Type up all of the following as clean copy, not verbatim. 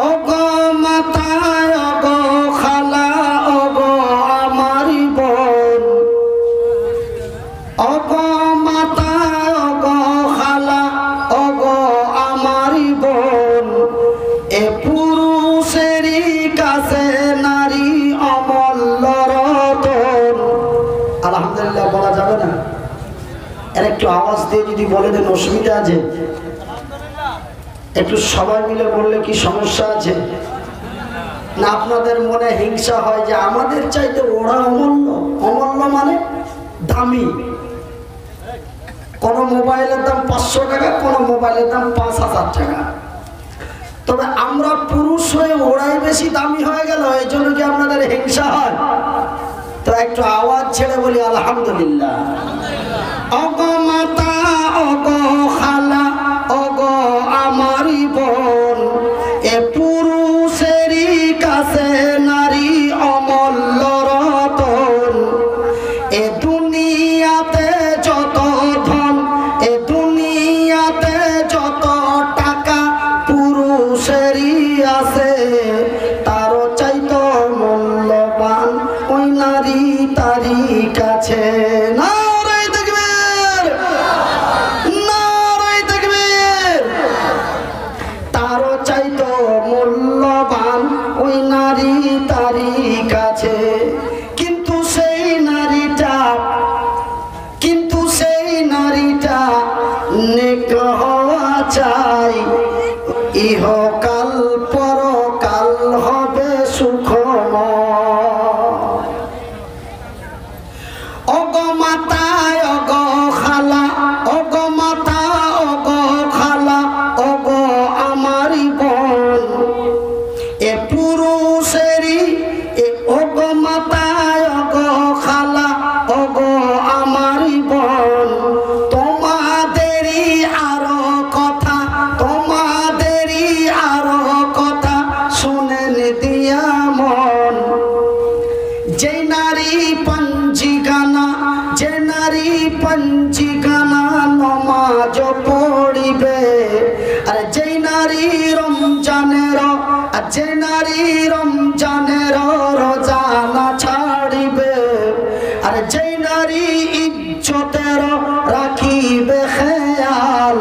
ওগো মাতা ওগো খালা ওগো আমার বোন, ওগো মাতা ওগো খালা ওগো আমার বোন, এ পুরুষেরই কাছে নারী অমূল্য রতন। আলহামদুলিল্লাহ বলা যাবে না? এর একটু আওয়াজ দিয়ে যদি বলে দেন অসুবিধা আছে? একটু সবাই মিলে বললে কি সমস্যা আছে? না আপনাদের মনে হিংসা হয় যে আমাদের চাইতে ওরা অমূল্য? অমূল্য মানে দামি। কোন মোবাইলের দাম 500 টাকা, কোন মোবাইলের দাম 5000 টাকা। তবে আমরা পুরুষ হয়ে ওরাই বেশি দামি হয়ে গেল, এই জন্য কি আপনাদের হিংসা হয়? তো একটু আওয়াজ ছেড়ে বলি আলহামদুলিল্লাহ। ওগো মাতা ওগো খালা ওগো আমারি বোন, এ পুরুষেরই কাছে নারী অমূল্য রতন। এ দুনিয়াতে যত ধন, এ দুনিয়াতে যত টাকা পুরুষেরই আছে, তারও চাইতো মূল্যবান ওই নারী তারই কাছে। না মূল্যবান ওই নারী তারই কাছে। কিন্তু সেই নারীটা নেক হওয়া চাই, ইহকাল পরকাল হবে সুখময়। ওগো মাতা ওগো খালা ওগো মাতা ওগো খালা ওগো আমারি বোন, এ পুরুষেরই ওগো মাতা ওগো খালা ওগো আমারি বোন, তোমাদেরই আরো কথা, তোমাদেরই আরো কথা শুনেন দিয়া মন। যে নারী পঞ্জিগানা, যে নারী পঞ্জিগানা নমাজ পড়িবে, আর যে নারী রমজানের, আর যে নারী রমজানের রোজা না ছাড়িবে, আর যে নারী ইজ্জতের রাখিবে খেয়াল,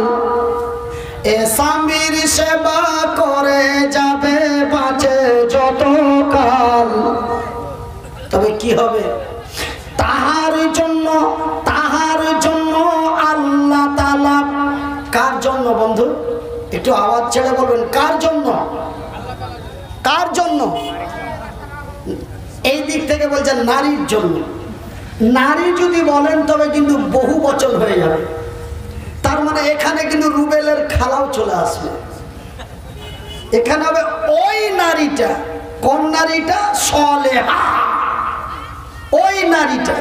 এ স্বামীর সেবা করে যাবে বাঁচে যত কাল। তবে কি হবে? তাহার জন্য আল্লাহ তাআলা, কার জন্য বন্ধু? একটু আওয়াজ ছেড়ে বলবেন, কার জন্য? কার জন্য? এই দিক থেকে বলছেন নারীর জন্য। নারী যদি বলেন তবে কিন্তু বহু বচন হয়ে যাবে। তার মানে এখানে কিন্তু রুবেলের খালাও চলে আসবে। এখানে হবে ওই নারীটা। কোন নারীটা? সলেহা। ওই নারীটা,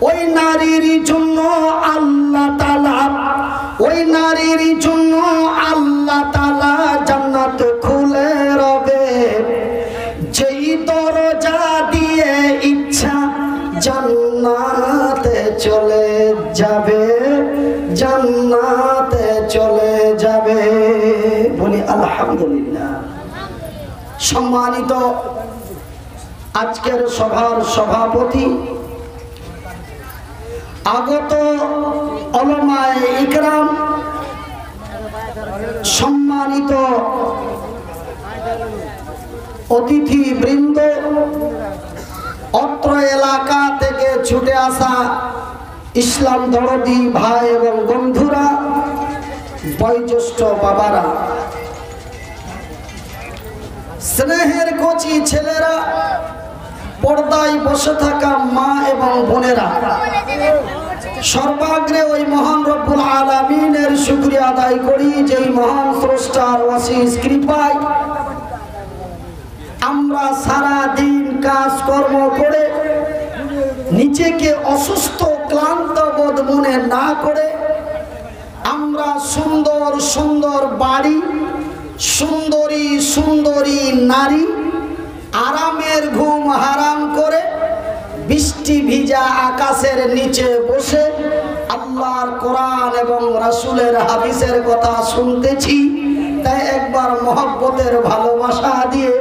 ওই নারীর জন্য আল্লাহ তাআলা, ওই নারীর জন্য আল্লাহ তাআলা জান্নাত খুলে রবে। যেই দরজা দিয়ে ইচ্ছা জান্নাতে চলে যাবে, জান্নাতে চলে যাবে। বলি আলহামদুলিল্লাহ। সম্মানিত আজকের সভার সভাপতি, আগত উলামায়ে ইকরাম, সম্মানিত অতিথি বৃন্দ, অত্র এলাকা থেকে ছুটে আসা ইসলাম দরদি ভাই এবং বন্ধুরা, বয়োজ্যেষ্ঠ বাবারা, স্নেহের কচি ছেলেরা, পর্দায় বসে থাকা মা এবং বোনেরা, সর্বাগ্রে ওই মহান রব্বুল আলামিনের শুকরিয়া আদায় করি যেই মহান স্রষ্টার অশেষ কৃপায় আমরা সারা দিন কাজকর্ম করে নিজেকে অসুস্থ ক্লান্ত বোধ মনে না করে আমরা সুন্দর সুন্দর বাড়ি, সুন্দরী সুন্দরী নারী, আরামের ঘুম হারাম করে বৃষ্টি ভিজা আকাশের নিচে বসে আল্লাহর কোরআন এবং রাসূলের হাদিসের কথা শুনতেছি, তাই একবার মহব্বতের ভালোবাসা দিয়ে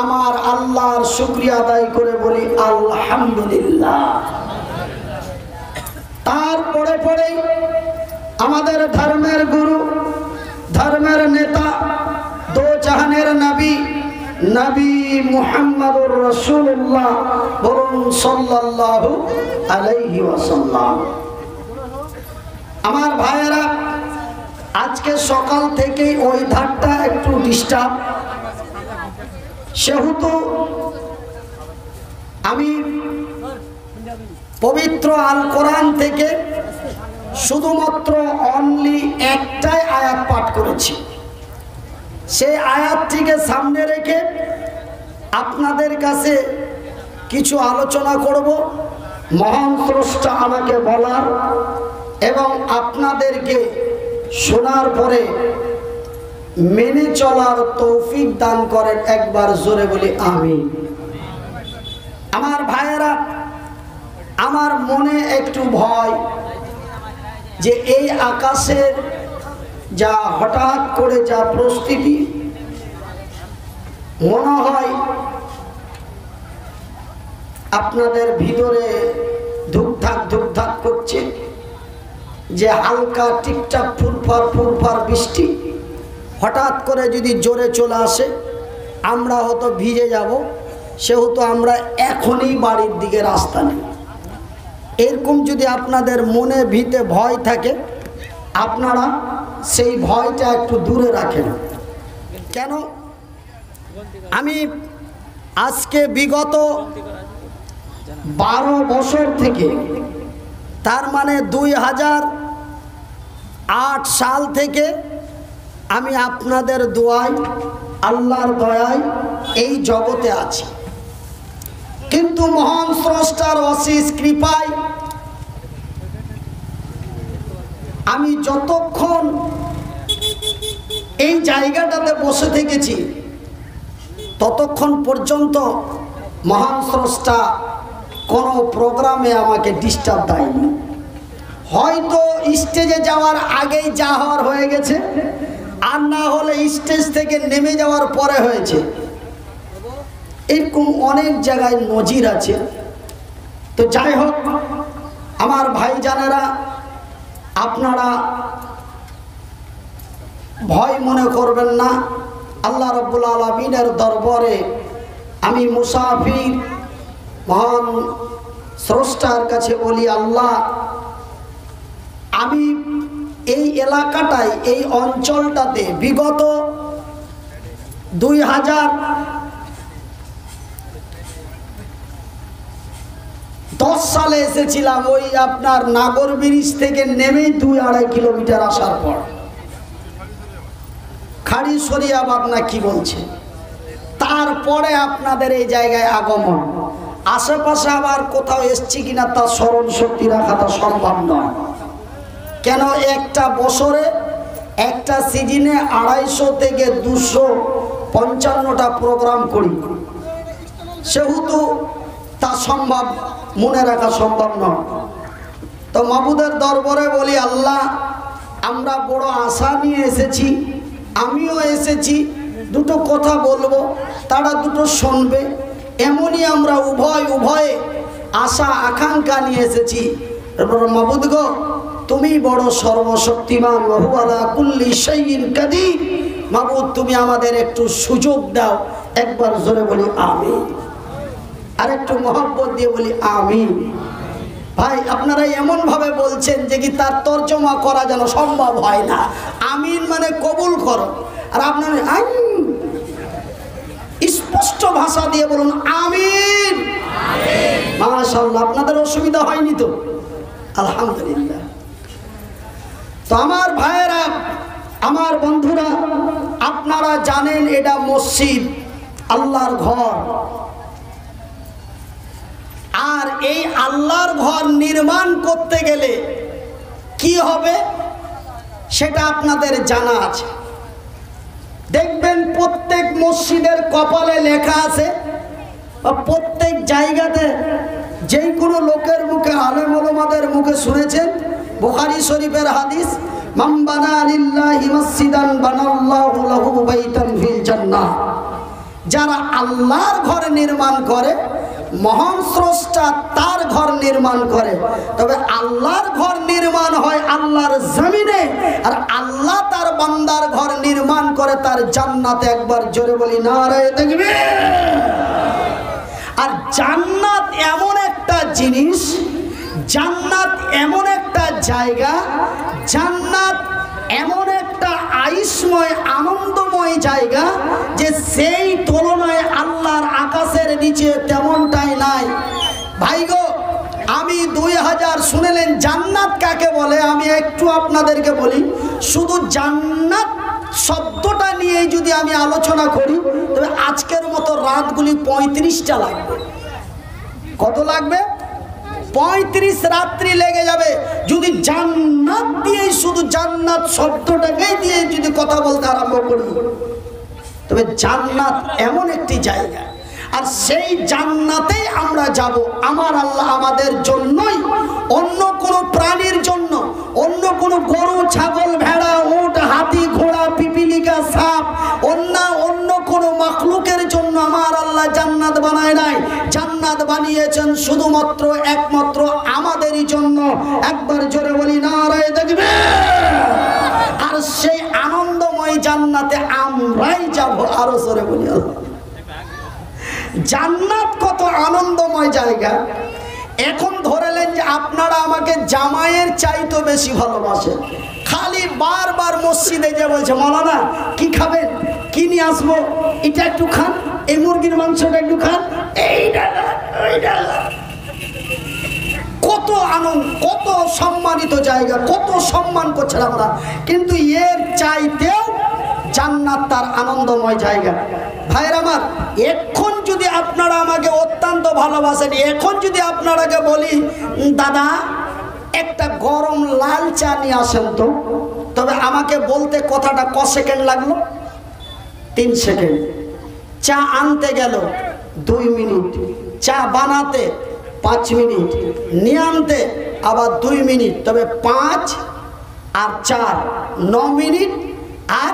আমার আল্লাহর শুকরিয়া আদায় করে বলি আলহামদুলিল্লাহ। তারপরে পরেই আমাদের ধর্মের গুরু, ধর্মের নেতা, দো জাহানের নবী, নবী মুহাম্মদুর রাসূলুল্লাহ বলুন সাল্লাল্লাহু আলাইহি ওয়াসাল্লাম। আমার ভাইয়েরা, আজকে সকাল থেকেই ওই ধারটা একটু ডিস্টার্ব, সেহেতু আমি পবিত্র আল কোরআন থেকে শুধুমাত্র অনলি একটাই আয়াত পাঠ করেছি। সেই আয়াতটিকে সামনে রেখে আপনাদের কাছে কিছু আলোচনা করব, মহান স্রষ্টা আমাকে বলার এবং আপনাদেরকে শোনার পরে মেনে চলার তৌফিক দান করেন। একবার জোরে বলি আমিন। আমার ভাইয়েরা, আমার মনে একটু ভয় যে এই আকাশের যা হঠাৎ করে যা পরিস্থিতি, মনে হয় আপনাদের ভিতরে ধুকধাক ধুকধাক করছে যে হালকা টিকটাক ফুরফার ফুরফার বৃষ্টি হঠাৎ করে যদি জোরে চলে আসে আমরা হয়তো ভিজে যাব, সেহেতু আমরা এখনই বাড়ির দিকে রাস্তা নেই। এরকম যদি আপনাদের মনে ভিতে ভয় থাকে, আপনারা সেই ভয়টা একটু দূরে রাখেন। কেন? আমি আজকে বিগত 12 বছর থেকে, তার মানে 2008 সাল থেকে আমি আপনাদের দোয়ায়, আল্লাহর দয়ায় এই জগতে আছি। কিন্তু মহান স্রষ্টার অশেষ কৃপায় আমি যতক্ষণ এই জায়গাটাতে বসে থেকেছি ততক্ষণ পর্যন্ত মহান স্রষ্টা কোনো প্রোগ্রামে আমাকে ডিস্টার্ব দেয়নি। হয়তো স্টেজে যাওয়ার আগেই যা হওয়ার হয়ে গেছে, আর না হলে স্টেজ থেকে নেমে যাওয়ার পরে হয়েছে। এরকম অনেক জায়গায় নজির আছে। তো যাই হোক, আমার ভাইজানেরা, আপনারা ভয় মনে করবেন না। আল্লাহ রাব্বুল আলামিনের দরবারে আমি মুসাফির, মহান স্রষ্টার কাছে বলি, আল্লাহ, আমি এই এলাকাটায়, এই অঞ্চলটাতে বিগত 2010 সালে এসেছিলাম। ওই আপনার নাগর ব্রিজ থেকে নেমে 2-2.5 কিলোমিটার আসার পর খাড়ি শরিয়াবাদ না কি বলছে, তারপরে আপনাদের এই জায়গায় আগমন। আশেপাশে আবার কোথাও এসছি কিনা তা স্মরণ শক্তি রাখাটা সম্ভব নয়। কেন? একটা বছরে, একটা সিজনে 250 থেকে 255টা প্রোগ্রাম করি, সেহেতু তা সম্ভব, মনে রাখা সম্ভব নয়। তো মাবুদের দরবারে বলি, আল্লাহ, আমরা বড় আশা নিয়ে এসেছি, আমিও এসেছি, দুটো কথা বলবো, তারা দুটো শুনবে, এমনই আমরা উভয়ে আশা আকাঙ্ক্ষা নিয়ে এসেছি। মাবুদ গো, তুমি বড় সর্বশক্তিমান, ওহু আলা কুল্লি শাইইন কাদির। মাবুদ, তুমি আমাদের একটু সুযোগ দাও। একবার জোরে বলি আমিন, আর একটু মহব্বত দিয়ে বলি আমিন। ভাই, আপনারা এমন ভাবে বলছেন যে কি তার তর্জমা করা যেন সম্ভব হয় না। আমিন মানে কবুল করো, আর আপনারা স্পষ্ট ভাষা দিয়ে বলুন আমিন। মাশাআল্লাহ, আপনাদের অসুবিধা হয়নি তো? আলহামদুলিল্লাহ। তো আমার ভাইয়েরা, আমার বন্ধুরা, আপনারা জানেন এটা মসজিদ, আল্লাহর ঘর। আর এই আল্লাহর ঘর নির্মাণ করতে গেলে কি হবে সেটা আপনাদের জানা আছে। দেখবেন প্রত্যেক মসজিদের কপালে লেখা আছে, বা প্রত্যেক জায়গাতে যেই কোনো লোকের মুখে, আলেম ওলামাদের মুখে শুনেছেন, বুখারী শরীফের হাদিস, মান বানা লিল্লাহি মাসজিদান বানাল্লাহু লাহু বাইতান ফিল জান্নাহ। যারা আল্লাহর ঘর নির্মাণ করে, মহান স্রষ্টা তার ঘর নির্মাণ করে। তবে আল্লাহর ঘর নির্মাণ হয় আল্লাহর জমিনে, আর আল্লাহ তার বান্দার ঘর নির্মাণ করে তার জান্নাতে। একবার জোরে বলি নারায়ে তাকবীর। আর জান্নাত এমন একটা জিনিস, জান্নাত এমন একটা জায়গা, জান্নাত এমন একটা আয়িশময় আনন্দময় জায়গা যে সেই তুলনায় আল্লাহর আকাশের নিচে তেমনটাই নাই। ভাই গো, আমি 2000 শুনেলেন জান্নাত কাকে বলে, আমি একটু আপনাদেরকে বলি। শুধু জান্নাত শব্দটা নিয়ে যদি আমি আলোচনা করি, তবে আজকের মতো রাতগুলি 35টা লাগবে। কত লাগবে? 35 রাত্রি লেগে যাবে যদি জান্নাত দিয়ে, শুধু জান্নাত শব্দটাকেই দিয়ে যদি কথা বলতে আরম্ভ করি। তবে জান্নাত এমন একটি জায়গা, আর সেই জান্নাতেই আমরা যাব। আমার আল্লাহ আমাদের জন্যই, অন্য কোনো প্রাণীর জন্য, অন্য কোনো গরু ছাগল ভেড়া উট হাতি ঘোড়া পিপিলিকা সাপ অন্য কোনো মাখলুকের জন্য আমার আল্লাহ জান্নাত বানায় নাই। জান্নাত বানিয়েছেন শুধুমাত্র একমাত্র আমাদেরই জন্য। একবার জোরে বলি নারায়ে তাকবীর। আর সেই আনন্দময় জান্নাতে আমরাই যাব। আরো জোরে বলি আল্লাহ। জান্নাত কত আনন্দময় জায়গা। এখন ধরেলেন যে আপনারা আমাকে জামাইয়ের চাইতে বেশি ভালোবাসেন, খালি বারবার মসজিদে যে বলছে মাওলানা কি খাবেন, কি নিয়ে আসবো, এটা একটু খান, এই মুরগির মাংসটা একটু খান, এইটা ওইটা। কত আনন্দ, কত সম্মানিত জায়গা, কত সম্মান করছেন আমরা। কিন্তু এর চাইতেও জান্নাত তার আনন্দময় জায়গা। ভাইয়ের আমার, এখন যদি আপনারা আমাকে অত্যন্ত ভালোবাসেন, এখন যদি আপনারাকে বলি দাদা একটা গরম লাল চা নিয়ে আসেন তো, তবে আমাকে বলতে কথাটা ক সেকেন্ড লাগলো? 3 সেকেন্ড। চা আনতে গেল 2 মিনিট, চা বানাতে 5 মিনিট, নিয়ে আনতে আবার 2 মিনিট। তবে 5 আর 4 9 মিনিট আর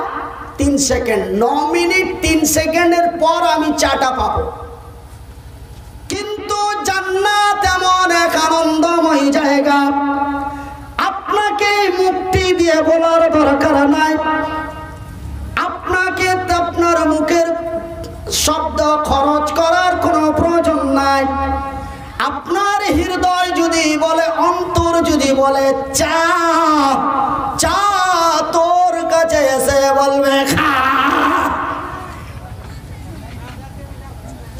3 সেকেন্ড। 9 মিনিট 3 সেকেন্ডের পর আমি চাটা পাবো। কিন্তু জান্নাত এমন এক আনন্দময় জায়গা, আপনাকে মুক্তি দিয়ে বলার দরকার নাই, আপনাকে আপনার মুখের শব্দ খরচ করার কোনো প্রয়োজন নাই। আপনার হৃদয় যদি বলে, অন্তর যদি বলে চা চা, তোর কাছে এসে বলবে খা।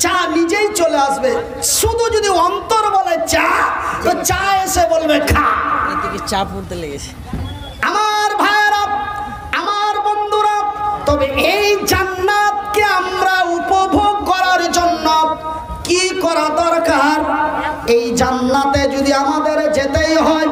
চা নিজেই চলে আসবে। শুধু যদি অন্তর বলে চা, তো চা এসে বলবে খা। এদিকে চা পড়তে লেগেছে আমার ভাইরা, আমার বন্ধুরা। তবে এই জান্নাতকে আমরা উপভোগ করার জন্য কি করা দরকার? এই জান্নাতে যদি আমাদের যেতেই হয়,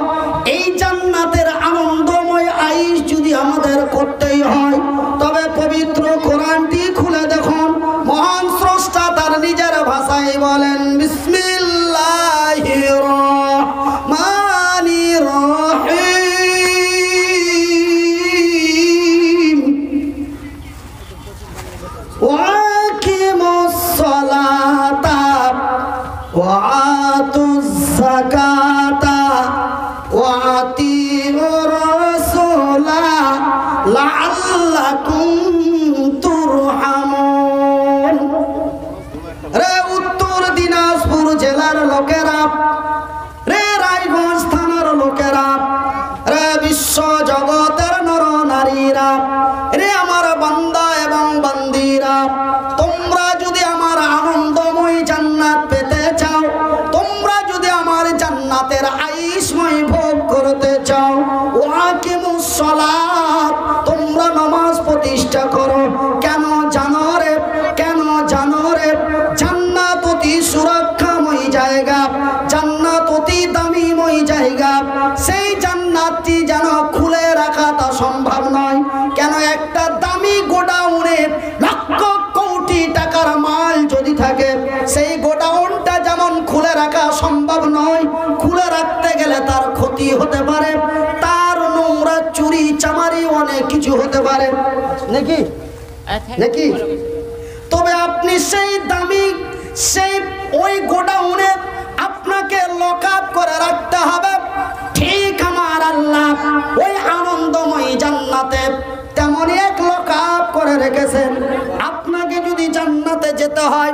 এই জান্নাতের আনন্দময় আইশ যদি আমাদের করতেই হয়, তবে পবিত্র কোরআনটি খুলে দেখুন। মহান স্রষ্টা তার নিজের ভাষায় বলেন, বিসমিল্লাহির রহমানির রহিম, ওয়াকিমুস সালাতা ওয়া আতুজ যাকাতা ওয়া আতিউর রাসূলা লাআল্লাকুম তুরহামুন। রে উত্তর দিনাজপুর জেলার লোকেরা, রে রায়গঞ্জ থানার লোকেরা, রে বিশ্ব জগতের নর নারীরা, রে আমার বান্দা এবং বান্দিরা, তোমরা যদি আমার আনন্দময় জান্নাত পেতে চাও, তোমরা যদি আমার জান্নাতের আইশময় ভোগ করতে চাও, ওয়াকিমুস সালাত, তোমরা নামাজ প্রতিষ্ঠা করো। কেন জানো রে? কেন জানো রে? জান্নাত অতি সুরক্ষাময় জায়গা, জান্নাত অতি দামিময় জায়গা। সেই জান্নাতটি যেন খুলে রাখা তা সম্ভব নয়। কেন? একটা দামি গোডাউনে লক্ষ কোটি টাকার মাল যদি থাকে, সেই গোডাউনটা যেমন খুলে রাখা সম্ভব নয়, খুলে রাখতে গেলে তার ক্ষতি হতে পারে, তার নোংরা চুরি অনেক কিছু হতে পারে নাকি নাকি? তবে আপনি সেই দামি সেই ওই গোডাউনে আপনাকে লক আপ করে রাখতে হবে। ঠিক আমার আল্লাহ ওই আনন্দময় জান্নাতে তেমনই এক লক আপ করে রেখেছেন। আপনাকে যদি জান্নাতে যেতে হয়,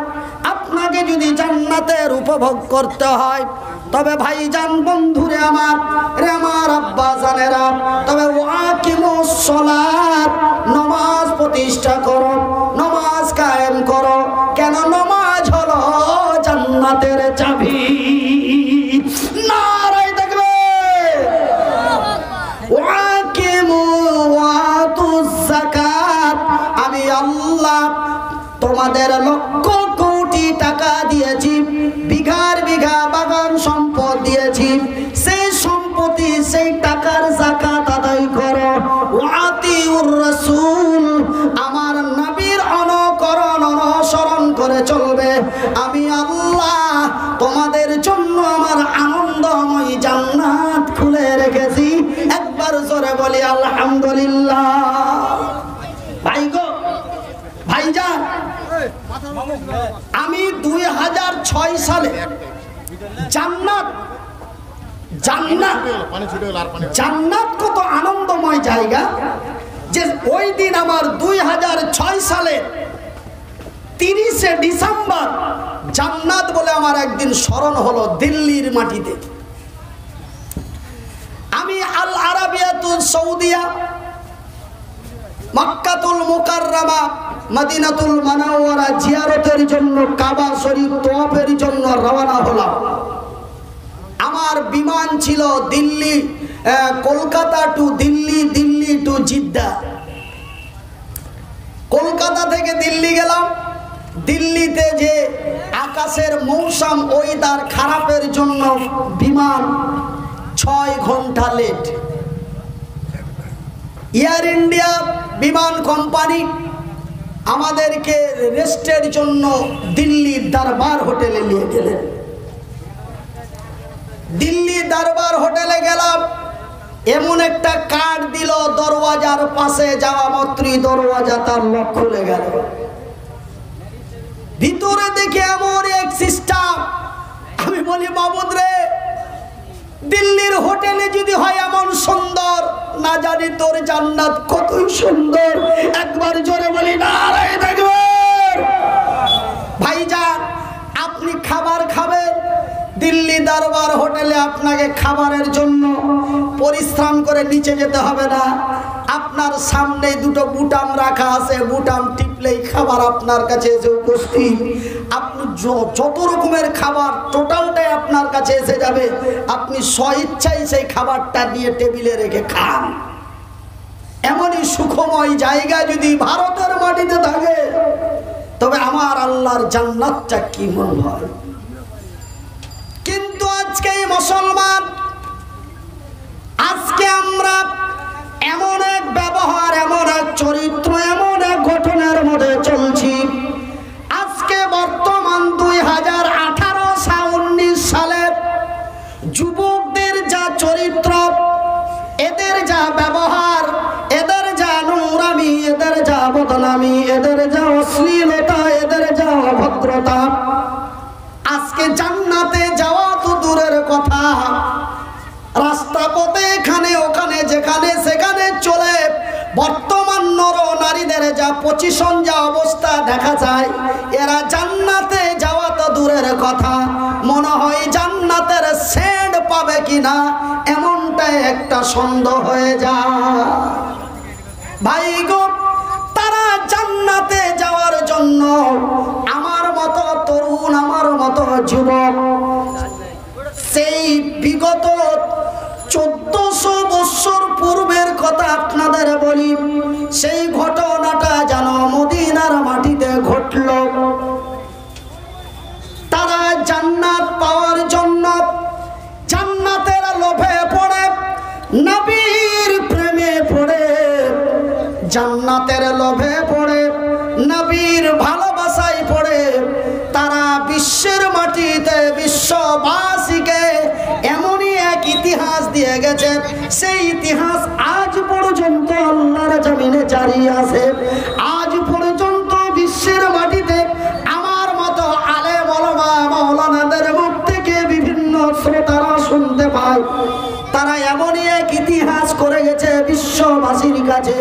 আপনাকে যদি জান্নাতের উপভোগ করতে হয়, তবে ভাইজান বন্ধুরে আমার রে আমার আব্বা জানেরা, তবে ওয়াকিমুস সালাত, নামাজ প্রতিষ্ঠা করো, নামাজ কায়েম করো। কেন? নামাজ হলো জান্নাতের চাবি। নারায়ে তাকবীর। ওয়াকিমু ওয়াতুজ যাকাত, আমি আল্লাহ তোমাদের লক্ষ কোটি টাকা দিয়েছি, বিঘার বিঘা বাগান সম্পদ দিয়েছি, সেই সম্পত্তি সেই টাকার যাকাত আদায় করো। ওয়াতিউর রাসূল, আমার নবীর অনুকরণ অনুসরণ করে চলবে। আমি আল্লাহ তোমাদের জন্য আমার আনন্দময় জান্নাত খুলে রেখেছি। একবার জোরে বলি আলহামদুলিল্লাহ। ভাই গো ভাইজান, আমি 2006 সালে জান্নাত জান্নাত কত আনন্দময় জায়গা, যে ওই দিন আমার 2006 সালে 30শে ডিসেম্বর জান্নাত বলে আমার একদিন স্মরণ হলো দিল্লির মাটিতে। আমি আল আরাবিয়াতুল সৌদিয়া, মক্কাতুল মুকাররমা, মদিনাতুল মুনাওয়ারা জিয়ারতের জন্য, কাবা শরীফ তওয়াফের জন্য রওনা হলাম। আমার বিমান ছিল দিল্লি, কলকাতা টু দিল্লি, দিল্লি টু জিদ্দা। কলকাতা থেকে দিল্লি গেলাম। দিল্লিতে যে আকাশের মৌসুম ওয়েদার খারাপের জন্য বিমান 6 ঘন্টা লেট। এয়ার ইন্ডিয়া বিমান কোম্পানি আমাদেরকে রেস্টের জন্য দিল্লির দরবার হোটেলে নিয়ে গেলেন। দিল্লি দরবার হোটেলে গেলাম, এমন একটা কার্ড দিল, দরওয়াজার পাশে যাওয়া মাত্রই দরওয়াজা তার লক খুলে গেল। ভিতরে দেখে এমন এক সিস্টেম, আমি বলি মাবুদ রে, দিল্লির হোটেলে যদি হয় এমন সুন্দর, না জানি তোর জান্নাত কতই সুন্দর। একবার জোরে বলি নারায়ে তাকবীর। ভাইজান, আপনি খাবার খাবেন, দিল্লি দরবার হোটেলে আপনাকে খাবারের জন্য পরিশ্রম করে নিচে যেতে হবে না। আপনার সামনে দুটো বুটাম রাখা আছে, বুটাম টিপলেই খাবার আপনার কাছে এসে উপস্থিত। আপনি যত রকমের খাবার টোটালটাই আপনার কাছে এসে যাবে। আপনি স্বইচ্ছায় সেই খাবারটা নিয়ে টেবিলে রেখে খান। এমনই সুখময় জায়গা যদি ভারতের মাটিতে থাকে, তবে আমার আল্লাহর জান্নাতটা কি মন হয়। কিন্তু আজকে মুসলমান, আজকে আমরা এমন এক ব্যবহার, এমন এক চরিত্র, এমন এক ঘটনার মধ্যে চলছি। আজকে বর্তমান 2018-19 সালের যুবকদের যা চরিত্র, এদের যা ব্যবহার, এদের যা নোংরামি, এদের যা বদনামি, এদের যা অশ্লীলতা, এদের যা অভদ্রতা, আজকে জান্নাতে যাওয়া তো দূরের কথা, রাস্তা পথে এখানে ওখানে যেখানে সেখানে চলে বর্তমান নর নারীদের যা পজিশন, যা অবস্থা দেখা যায়, এরা জান্নাতে যাওয়া তো দূরের কথা, মনে হয় জান্নাতের সেন্ট পাবে কিনা এমনটাই একটা সন্দেহ হয়ে যায়। ভাই গো, তারা জান্নাতে যাওয়ার জন্য আমার মতো তরুণ, আমার মতো যুবক, সেই বিগত 1400 বছর পূর্বের কথা আপনাদের বলি। সেই ঘটনাটা যেন মদিনার মাটিতে ঘটল। তারা জান্নাত পাওয়ার জন্য জান্নাতের লোভে পড়ে, নবীর প্রেমে পড়ে, জান্নাতের লোভে পড়ে, নবীর ভালোবাসায় পড়ে, তারা বিশ্বের মাটিতে বিশ্ববাসীকে এমনই এক ইতিহাস দিয়ে গেছে, সেই ইতিহাস আজ পর্যন্ত আল্লাহ জারি আছে। আজ পর্যন্ত বিশ্বের মাটিতে আমার মতো আলেম ওলামা মাওলানাদের মুখ থেকে বিভিন্ন শ্রোতারা শুনতে পায়, তারা এমনই এক ইতিহাস করে গেছে বিশ্ববাসীর কাছে।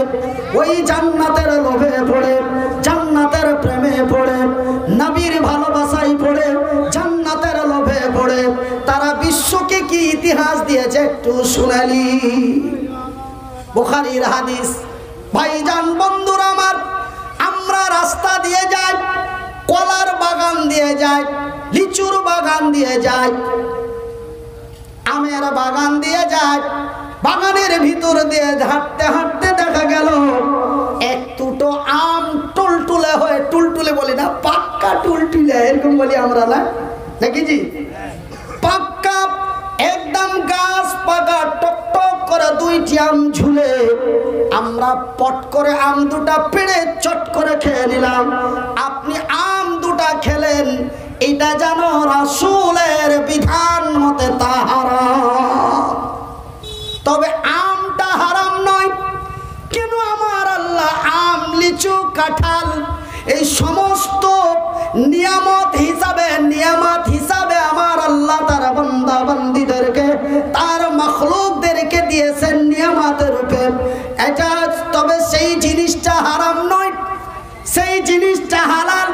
ওই জান্নাতের লোভে পড়ে, জান্নাতের প্রেমে পড়ে, নবীর ভালোবাসায় পড়ে, জান্নাতের লোভে পড়ে তারা বিশ্বকে কি ইতিহাস দিয়েছে একটু শুনালি। বুখারীর হাদিস। ভাইজান বন্ধুরা আমার, আমরা রাস্তা দিয়ে যাই, কলার বাগান দিয়ে যাই, লিচুর বাগান দিয়ে যাই, আমের বাগান দিয়ে যায়, বাগানের ভিতর দিয়ে হাঁটতে হাঁটতে দেখা গেল এক দুটো আম টুলটুলে হয়ে, টুলটুলে বলি না, পাক্কা টুলটুলে এরকম বলি আমরা, না নাকি জি? পাক্কা একদম গাছ পাকা টকটক করে দুইটি আম ঝুলে, আমরা পট করে আম দুটা পেড়ে চট করে খেয়ে নিলাম। আপনি আম দুটা খেলেন, এটা যেন রাসূলের বিধান মতে তা হারাম। তবে আমটা হারাম নয় কেন? আমার আল্লাহ আম, লিচু, কাঁঠাল এই সমস্ত নিয়ামত হিসাবে আমার আল্লাহ তার বান্দা বান্দীদেরকে, তার মাখলুকদেরকে দিয়েছেন নিয়ামতের রূপে। এটা তবে সেই জিনিসটা হারাম নয়, সেই জিনিসটা হালাল।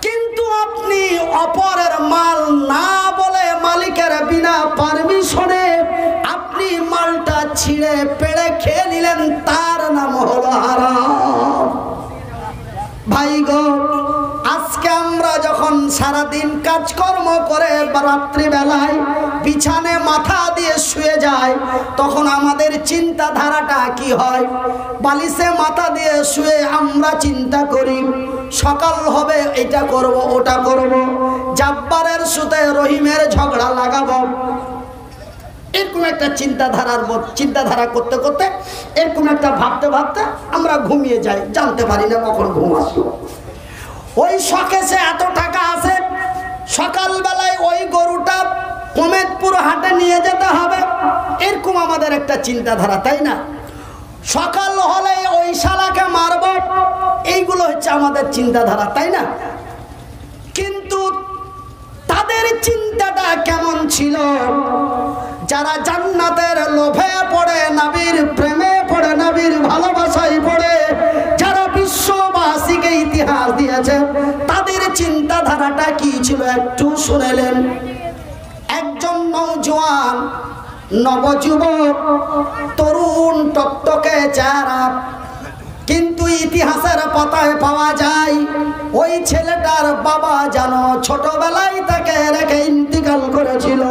কিন্তু আপনি অপরের মাল না বলে, মালিকের বিনা পারমিশনে আপনি মালটা ছিঁড়ে পেড়ে খেয়ে নিলেন, তার নাম হলো হারাম। ভাই গো, আজকে আমরা যখন সারাদিন কাজকর্ম করে রাত্রিবেলায় বিছানে মাথা দিয়ে শুয়ে যাই, তখন আমাদের চিন্তাধারাটা কি হয়? বালিশে মাথা দিয়ে শুয়ে আমরা চিন্তা করি সকাল হবে, এটা করব ওটা করব, জাব্বারের সাথে রহিমের ঝগড়া লাগাবো, এরকম একটা চিন্তাধারা করতে করতে, এরকম একটা ভাবতে ভাবতে আমরা ঘুমিয়ে যাই, জানতে পারি না কখন ঘুম আসলো। ওই শখে সে এত টাকা আছে, সকালবেলায় ওই গরুটা কমেদপুর হাটে নিয়ে যেতে হবে, এরকম আমাদের একটা চিন্তাধারা, তাই না? সকাল হলে ওই শালাকে মারব, এইগুলো হচ্ছে আমাদের চিন্তাধারা, তাই না? কিন্তু তাদের চিন্তাটা কেমন ছিল? যারা জান্নাতের লোভে পড়ে, নবীর প্রেমে পড়ে, নবীর ভালোবাসায় পড়ে, যারা বিশ্ববাসীকে ইতিহাস দিয়েছে, তাদের চিন্তাধারাটা কি ছিল একটু শুনেলেন। একজন নওজোয়ান, নবযুবক, তরুণ টকটকে চেহারা, কিন্তু ইতিহাসের পাতায় পাওয়া যায় ওই ছেলেটার বাবা যেন ছোটবেলায় তাকে রেখে ইন্তিকাল করেছিল।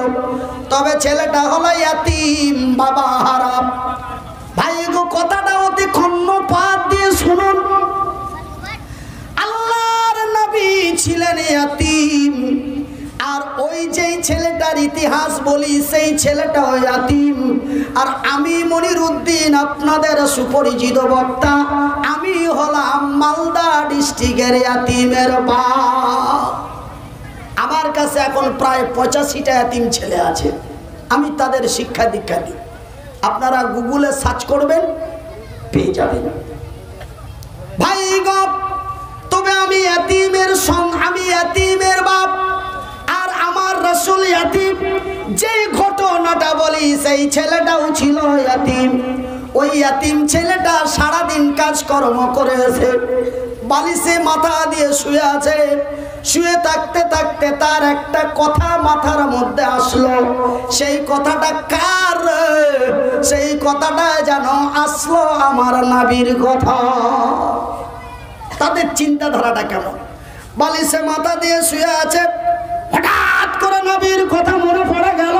তবে ছেলেটা হলো ইয়াতীম, বাবা হারা। ভাই গো, কথাটা অতি কর্ণপাত দিয়ে শুনুন। আল্লাহর নবী ছিলেন ইয়াতীম, আর ওই যেই ছেলেটার ইতিহাস বলি সেই ছেলেটাও ইয়াতীম। আর আমি মনিরুদ্দিন, আপনাদের সুপরিচিত বক্তা, আমি হলাম মালদা ডিস্ট্রিক্টের ইয়াতীমের বাপ। আমার কাছে এখন প্রায় 85টা ইয়াতীম ছেলে আছে, আমি তাদের শিক্ষা দীক্ষা দিই। আপনারা গুগলে সার্চ করবেন, পেয়ে যাবেন। ভাই গো, তবে আমি ইয়াতীমের বাপ, আর আমার রাসূল ইয়াতীম। যে ঘটনাটা বলি সেই ছেলেটাও ছিল ইয়াতীম। ওই ইয়াতীম ছেলেটা সারাদিন কাজকর্ম করেছে, বালিশে মাথা দিয়ে শুয়ে আছে। শুয়ে থাকতে থাকতে তার একটা কথা মাথার মধ্যে আসলো। সেই কথাটা কার? সেই কথাটা যেন আসলো আমার নবীর কথা। তাদের চিন্তাধারাটা কেমন? বালিশে মাথা দিয়ে শুয়ে আছে, হঠাৎ করে নবীর কথা মনে পড়ে গেল।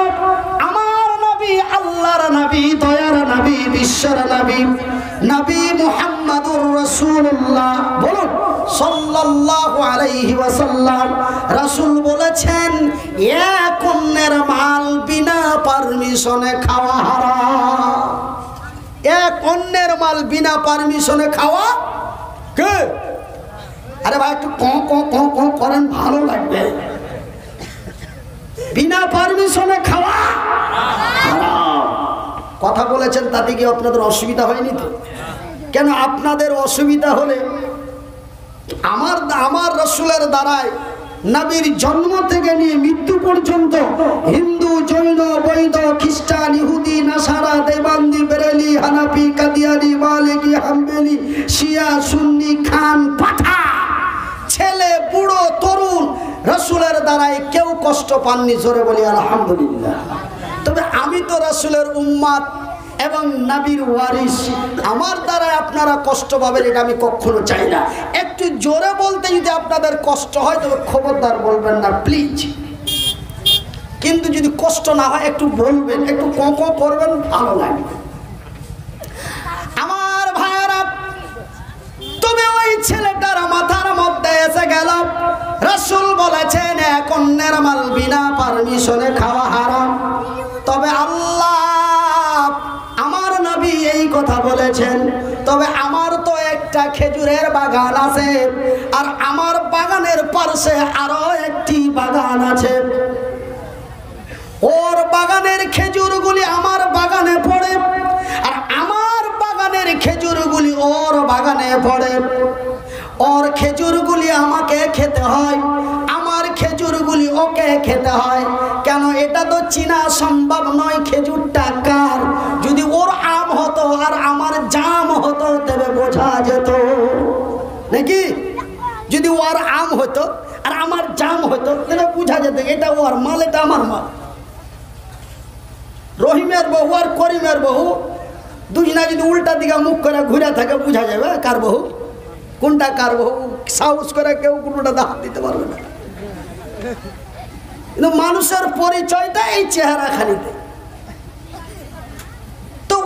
আমার নবী, আল্লাহর নবী, দয়ার নবী, বিশ্বের নবী, নবী মুহাম্মদুর রাসূলুল্লাহ, বলুন সাল্লাল্লাহু আলাইহি ওয়াসাল্লাম। রাসূল বলেছেন, এক অন্যের মাল বিনা পারমিশনে খাওয়া হারাম। এক অন্যের মাল বিনা পারমিশনে খাওয়া কে? আরে ভাই, একটু ক করেন, ভালো লাগবে। বিনা পারমিশনে খাওয়া হারাম। কথা বলেছেন, তাতে কি আপনাদের অসুবিধা হয়নি তো? কেন আপনাদের অসুবিধা হলে আমার রসুলের দ্বারায় নবীর জন্ম থেকে নিয়ে মৃত্যু পর্যন্ত হিন্দু, জৈন, বৈধ, খ্রিস্টান, ইহুদি, নাসারা, দেওবন্দি, বেরেলি, হানাফি, কাদিয়ানি, মালিকি, হাম্বলি, শিয়া, সুন্নি, খান, পাঠা, ছেলে, বুড়ো, তরুণ, রসুলের দ্বারায় কেউ কষ্ট পাননি। জোরে বলি আলহামদুলিল্লাহ। তবে আমি তো রসুলের উম্মাত এবং নবীর ওয়ারিস, আমার দ্বারা আপনারা কষ্ট পাবেন এটা আমি কখনো চাই না। একটু জোরে বলতে যদি আপনাদের কষ্ট হয় তবে খবরদার বলবেন না প্লিজ। কিন্তু যদি কষ্ট না হয় একটু বলবেন, একটু কম করবেন, ভালো লাগবে আমার ভাইয়েরা। তবে ওই ছেলেটার মাথার মধ্যে এসে গেল রাসূল বলেছেন এক অন্যের মাল বিনা পারমিশনে খাওয়া হারাম। তবে আল্লাহ আমার নবী এই কথা বলেছেন। তবে আমার তো একটা খেজুরের বাগান আছে, আর আমার বাগানের পাশে আরো একটি বাগান আছে। ওর বাগানের খেজুরগুলি আমার বাগানে পড়ে, আর আমার বাগানের খেজুরগুলি ওর বাগানে পড়ে। ওর খেজুরগুলি আমাকে খেতে হয়, আমার খেজুরগুলি ওকে খেতে হয়। কেন? এটা তো চিনা সম্ভব নয় খেজুরটা কার। যদি ওর আম হতো আর আমার জাম হতো তবে বোঝা যেত নাকি? যদি ওর আম হতো আর আমার জাম হতো তাহলে বোঝা যেত এটা ওর মাল, এটা আমার মাল। রহিমের বহু আর করিমের বহু দুজনা যদি উল্টা দিকে মুখ করে ঘুরে থাকে বোঝা যাবে কার বহু কোনটা কার বহু। সাহস করে কেউ কোনোটা দাঁত দিতে পারবে না। কিন্তু মানুষের পরিচয়টা এই চেহারা খানিতে। তো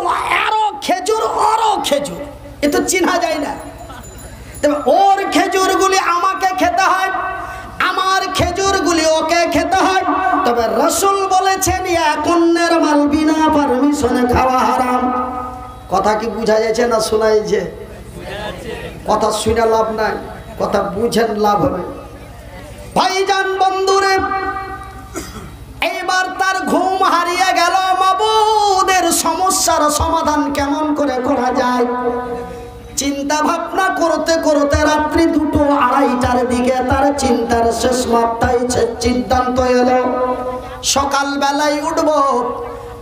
আরো খেজুর ওরও খেজুর, এ তো চিনা যায় না। তবে ওর খেজুরগুলি আমাকে খেতে হয়, আমার খেজুরগুলি ওকে খেতে হয়। তবে রাসূল বলেছেন এক অন্যের মাল বিনা পারমিশনে খাওয়া হারাম। কথা কি বুঝা যাচ্ছে না শোনাইছে? কথা শুনে লাভ নাই, কথা বুঝেন লাভ হবে। ভাইজান বন্ধুরে, এইবার তার ঘুম হারিয়ে গেল। মাবুদের সমস্যার সমাধান কেমন করে করা যায় চিন্তা ভাবনা করতে করতে রাত্রি 2-2:30টার দিকে তার চিন্তার শেষ মাত্রায় সিদ্ধান্ত এলো সকালবেলায় উঠব।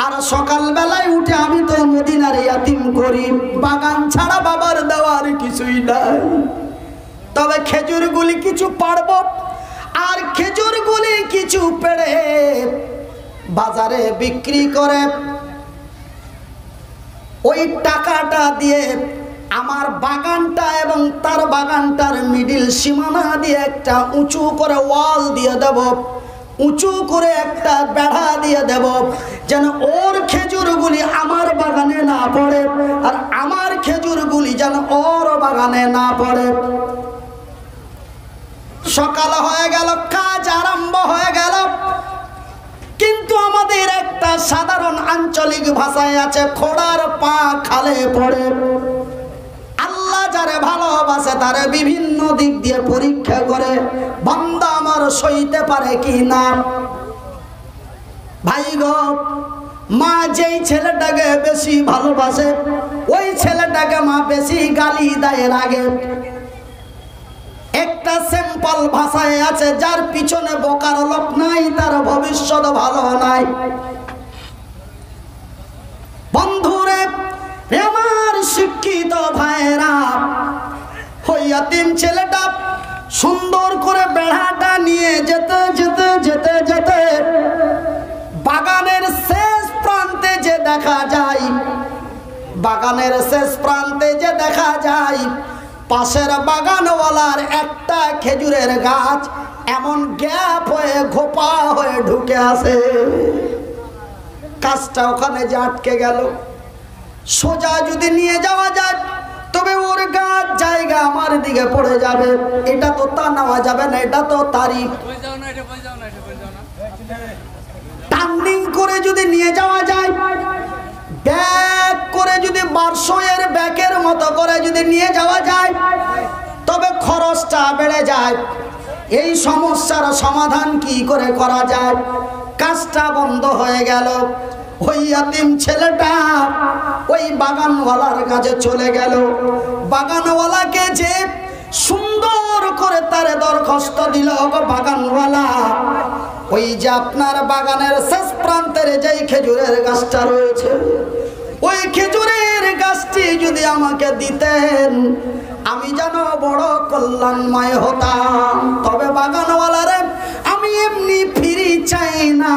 আর সকালবেলায় উঠে আমি তো মদিনার ইয়াতিম গরিব, বাগান ছাড়া বাবার দেওয়ার কিছুই নাই। তবে খেজুরগুলি কিছু পারব, আর খেজুরগুলি কিছু পেড়ে বাজারে বিক্রি করে ওই টাকাটা দিয়ে আমার বাগানটা এবং তার বাগানটার মিডিল সীমানা দিয়ে একটা উঁচু করে ওয়াল দিয়ে দেব, উঁচু করে একটা বেড়া দিয়ে দেব, যেন ওর খেজুরগুলি আমার বাগানে না পড়ে আর আমার খেজুরগুলি যেন ওর বাগানে না পড়ে। সকাল হয়ে গেল, কাজ আরম্ভ হয়ে গেল। কিন্তু আমাদের একটা সাধারণ আঞ্চলিক ভাষায় আছে খোড়ার পা খালে পড়ে। আল্লাহ যারে ভালোবাসে তারে বিভিন্ন দিক দিয়ে পরীক্ষা করে বান্দা আমার সইতে পারে কি না। ভাই গো, মা যেই ছেলেটাকে বেশি ভালোবাসে ওই ছেলেটাকে মা বেশি গালি দেয় রাগে। একটা সিম্পল ভাষায় আছে যার পিছনে বোকার লোক নাই তার ভবিষ্যৎ ভালো নাই। বন্ধুরে আমার শিক্ষিত ভাইরা, ওই ইয়াতিম ছেলেটা সুন্দর করে বেড়াটা নিয়ে যেতে যেতে যেতে যেতে বাগানের শেষ প্রান্তে যে দেখা যায়, বাগানের শেষ প্রান্তে যে দেখা যায় পাশের বাগানওয়ালার একটা খেজুরের গাছ এমন গ্যাপ হয়ে ঘোপা হয়ে ঢুকে আসে। গাছটা ওখানে যে আটকে গেল। সোজা যদি নিয়ে যাওয়া যায় তবে ওর গাছ জায়গা আমার দিকে পড়ে যাবে। এটা তো তা নেওয়া যাবে না, এটা তো তারিখ। টার্নিং করে যদি নিয়ে যাওয়া যায়, ব্যাক করে যদি বারশোয়ের ব্যাকের মতো করে যদি নিয়ে যাওয়া যায় তবে খরচটা বেড়ে যায়। এই সমস্যার সমাধান কি করে করা যায়? কাজটা বন্ধ হয়ে গেল। ওই ইয়াতিম ছেলেটা ওই বাগানওয়ালার কাছে চলে গেল। বাগানওয়ালাকে যে সুন্দর করে তারে দরখাস্ত দিল, গো বাগানওয়ালা, ওই যে আপনার বাগানের শেষ প্রান্তের যেই খেজুরের গাছটা রয়েছে, ওই খেজুরের গাছটি যদি আমাকে দিতেন আমি যেন বড় কল্যাণময় হতাম। তবে বাগানওয়ালারে আমি এমনি ফিরি চাই না,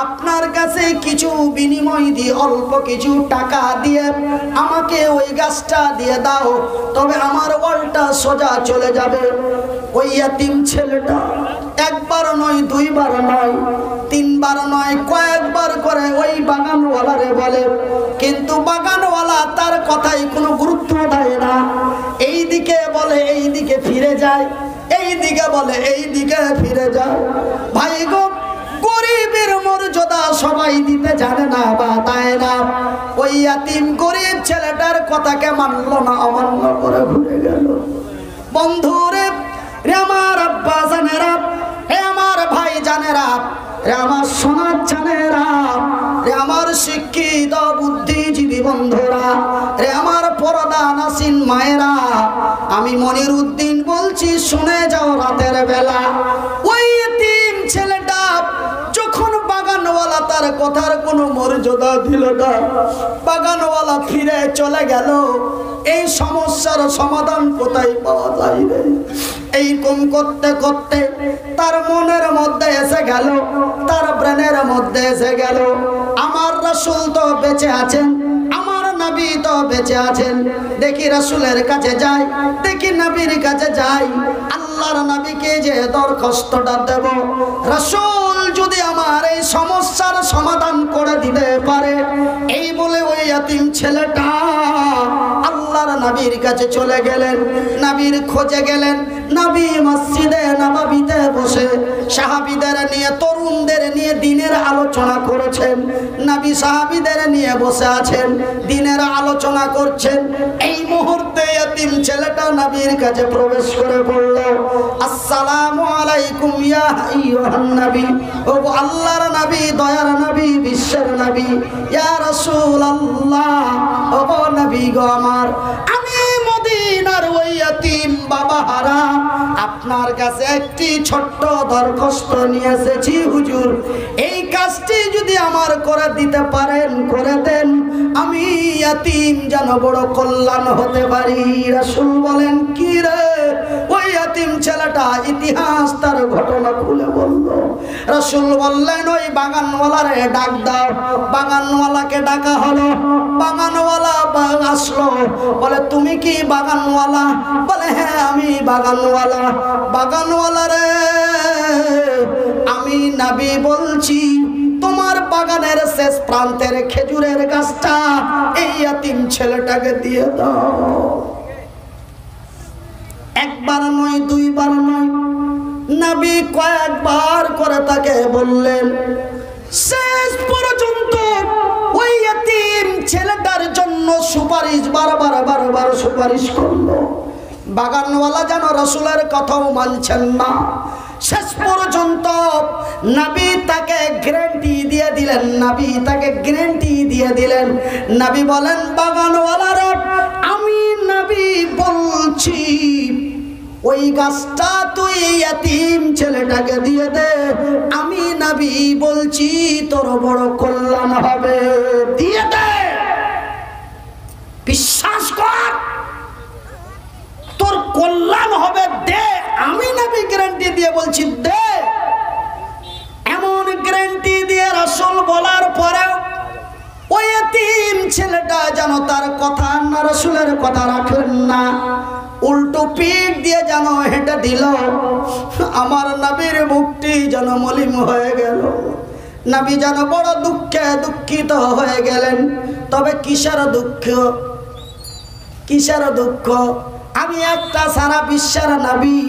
আপনার কাছে কিছু বিনিময় দিয়ে অল্প কিছু টাকা দিয়ে আমাকে ওই গাছটা দিয়ে দাও, তবে আমার বলটা সোজা চলে যাবে। ওই ইয়াতিম ছেলেটা একবার নয়, দুইবার নয়, তিনবার নয়, কয়েকবার করে ওই বাগানওয়ালারে বলে, কিন্তু বাগানওয়ালা তার কথাই কোনো গুরুত্ব দেয় না। এই দিকে বলে এই দিকে ফিরে যায়, এই দিকে বলে এই দিকে ফিরে যায়। ভাই গো, গরিবের মর্যাদা সবাই দিতে জানে না বা দেয় না। ওই ইয়াতিম গরিব ছেলেটার কথাকে মানলো না, অমান্য করে ঘুরে গেল। বন্ধুরে, রে আমার আব্বা জানেরা, হে আমার ভাই জানেরা, রে আমার সোনার জানেরা, রে আমার শিক্ষিত বুদ্ধিজীবী বন্ধুরা, রে আমার পর্দা নাসিন মায়েরা, আমি মনির উদ্দিন বলছি, শুনে যাও রাতের বেলা। ওই এতিম ছেলেটা যখন বাগানওয়ালা তার কথার কোনো মর্যাদা দিল না, বাগানওয়ালা ফিরে চলে গেল। এই সমস্যার সমাধান কোথায় পাওয়া যায় রে? এইরকম করতে করতে তার মনের মধ্যে এসে গেল, তার ব্রেনের মধ্যে এসে গেল, আমার রাসূল তো বেঁচে আছেন, আমার নবী তো বেঁচে আছেন, দেখি রাসূলের কাছে যাই, দেখি নবীর কাছে যাই, আল্লাহর নবীকে যে দরখাস্তটা দেব, রাসূল যদি আমার এই সমস্যার সমাধান করে দিতে পারে। এই বলে ওই ইয়াতিম ছেলেটা আল্লাহর নবীর কাছে চলে গেলেন, নবীর খোঁজে গেলেন। নবী মসজিদে নববীতে বসে সাহাবীদের নিয়ে, তরুণদের নিয়ে দিনের আলোচনা করেছেন। নবী সাহাবীদের নিয়ে বসে আছেন, দিনের আলোচনা করছেন। এই মুহূর্তে ইয়াতিম ছেলেটা নবীর কাছে প্রবেশ করে বলল, আসসালামু আলাইকুম ইয়া আইয়ুহান নবী, ও আল্লাহর নবী, দয়ার নবী, বিশ্বের নবী, ইয়া রাসূলুল্লাহ, ও নবী গো আমার, আমি মদিনার ওই ইয়াতিম বাবা হারা আপনার কাছে একটি ছোট্ট দরখাস্ত নিয়ে এসেছি হুজুর। এই কাজটি যদি আমার করে দিতে পারেন, করে দেন, আমি ইয়াতিম যেন বড় কল্যাণ হতে পারি। রাসূল বলেন, কি রে? ওই ইয়াতিম ছেলেটা ইতিহাস তার ঘটনা খুলে বলল। রাসূল বললেন, ওই বাগানওয়ালারে ডাক দাও। বাগানওয়ালাকে ডাকা হলো, বাগানওয়ালা আসলো, বলে তুমি কি বাগানওয়ালা? বলে হ্যাঁ আমি বাগানওয়ালা। বাগানওয়ালা রে, আমি নবী বলছি, তোমার বাগানের শেষ প্রান্তের খেজুরের গাছটা এই ইয়াতিম ছেলেটাকে দিয়ে দাও। একবার নয়, দুইবার নয়, নবী কয়েকবার করে তাকে বললেন। শেষ পর্যন্ত ওই ইয়াতিম ছেলেটার জন্য সুপারিশ বারবার বারবার সুপারিশ করলো। বাগানওয়ালা যেন রাসূলের কথাও মানছেন না। শেষ পর্যন্ত নবী তাকে গ্যারান্টি দিয়ে দিলেন, নবী তাকে গ্যারান্টি দিয়ে দিলেন। নবী বলেন, বাগানওয়ালারা, আমি নবী বলছি, ওই গাছটা তুই ইয়াতিম ছেলেটাকে দিয়ে দে, আমি নবী বলছি তোর বড় কল্যাণ হবে, দিয়ে দে, বিশ্বাস কর, তোর কল্যাণ হবে, দে, আমি নবী গ্যারান্টি দিয়ে বলছি, দে। এমন গ্যারান্টি দিয়ে রাসূল বলার পরেও ওই এতিম ছেলেটা যেন তার কথা না, রাসূলের কথা রাখলেন না, উল্টো পিঠ দিয়ে যেন হেঁটে দিল। আমার নবীর মুখটি যেন মলিন হয়ে গেল। নবী যেন বড় দুঃখে দুঃখিত হয়ে গেলেন। তবে কিসের দুঃখ, কিসের দুঃখ? আমি একটা সারা বিশ্বের নবী,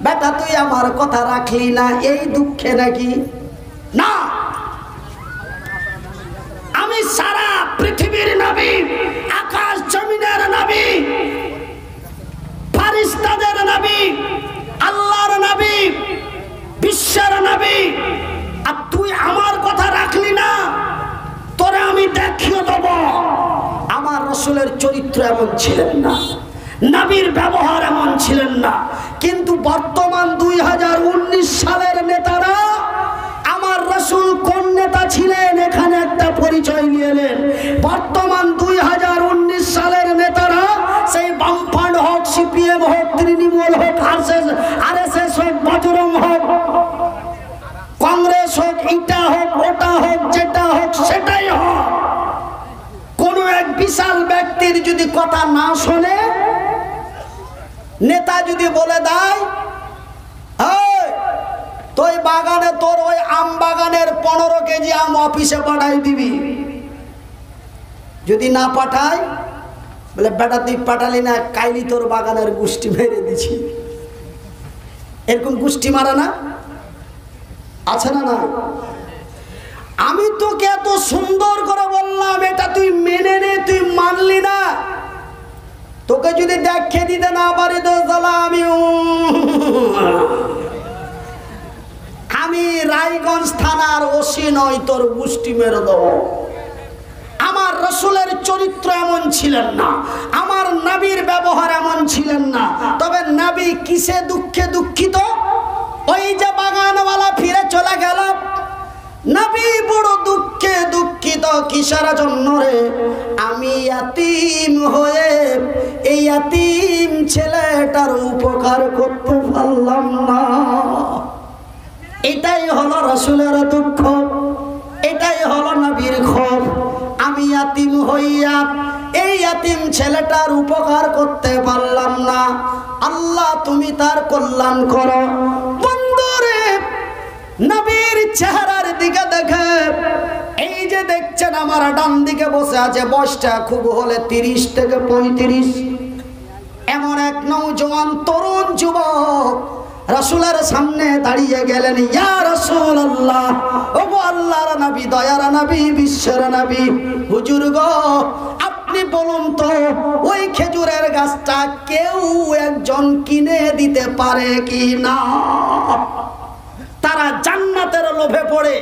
বেটা তুই আমার কথা রাখলি না, এই দুঃখে নাকি? না, আমি সারা পৃথিবীর নবী, আকাশ জমিনের নবী, ফারিস্তাদের নবী, আল্লাহর নবী, বিশ্বের নবী, আর তুই আমার কথা রাখলি না, চরিত্র এমন ছিলেন না, নবীর ব্যবহার এমন ছিলেন না। কিন্তু বর্তমান 2019 সালের নেতারা আমার রাসূল কোন নেতা ছিলেন এখানে একটা পরিচয় নিয়ে এলেন। বর্তমান 2019 সালের নেতারা সেই বামফ্রন্ট হোক, সিপিএম হোক, তৃণমূল হোক, আরএসএস হোক, বজরং হোক, কংগ্রেস হোক, ইটা হোক, ওটা হোক, যেটা হোক সেটাই হোক, কোন এক বিশাল ব্যক্তির যদি কথা না শোনে, নেতা যদি বলে দেয় তুই বাগানে তোর ওই আম বাগানের 15 কেজি আম অফিসে পাঠাই দিবি, যদি না পাঠায় বলে বেটা তুই পাঠালি না, কাইলি তোর বাগানের গুষ্টি মেরে দিছি। এরকম গুষ্টি মারা না আছে না? না, আমি তোকে এত সুন্দর করে বললাম এটা তুই মেনে নে, তুই মানলি না। তোকে যদি দেখে দিতে না পারি তো জ্বালা আমি রায়গঞ্জ থানার ওসি নই, তোর গুষ্টি মেরে দেবো। আমার রাসূলের চরিত্র এমন ছিলেন না, আমার নবীর ব্যবহার এমন ছিলেন না। তবে নবী কিসে দুঃখে দুঃখিত? ওই যে বাগানওয়ালা ফিরে চলে গেল, নবী বড় দুঃখে দুঃখিত। কিসের জন্য রে? আমি ইয়াতীম হয়ে এই ইয়াতীম ছেলেটার উপকার করতে পারলাম না। এটাই হলো রাসূলের দুঃখ, এটাই হলো নবীর ক্ষোভ। আমি ইয়াতীম হইয়া এই ইয়াতীম ছেলেটার উপকার করতে পারলাম না। আল্লাহ তুমি তার কল্যাণ করো। বন্ধুরে, নবীর চেহারার দিকে দেখে, এই যে দেখছেন আমার ডান দিকে বসে আছে, বয়সটা খুব হলে 30 থেকে 35, এমন এক নওজোয়ান তরুণ যুবক রাসূলের সামনে দাঁড়িয়ে গেলেন। ইয়া রাসূলুল্লাহ, ওগো আল্লাহর নবী, দয়ার নবী, বিশ্বের নবী, হুজুর গো আপনি বলুন তো ওই খেজুরের গাছটা কেউ একজন কিনে দিতে পারে কি না? তারা জান্নাতের লোভে পড়ে,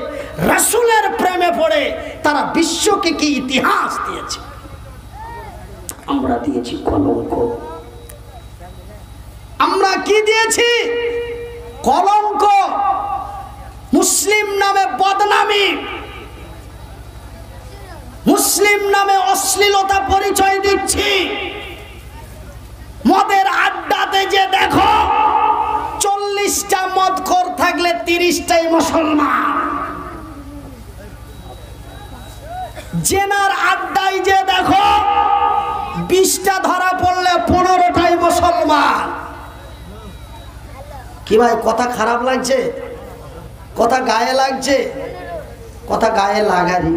রাসূলের প্রেমে পড়ে তারা বিশ্বকে কি ইতিহাস দিয়েছে। আমরা দিয়েছি কলঙ্ক। আমরা কি দিয়েছি? কলঙ্ক। মুসলিম নামে বদনামি, মুসলিম নামে অশ্লীলতা পরিচয় দিচ্ছি। মদের আড্ডাতে যে দেখো 40টা মদখোর থাকলে 30টাই মুসলমান। জেনার আড্ডায় যে দেখো 20টা ধরা পড়লে 15টাই মুসলমান। কি ভাই কথা খারাপ লাগছে? কথা গায়ে লাগছে? কথা গায়ে লাগারই।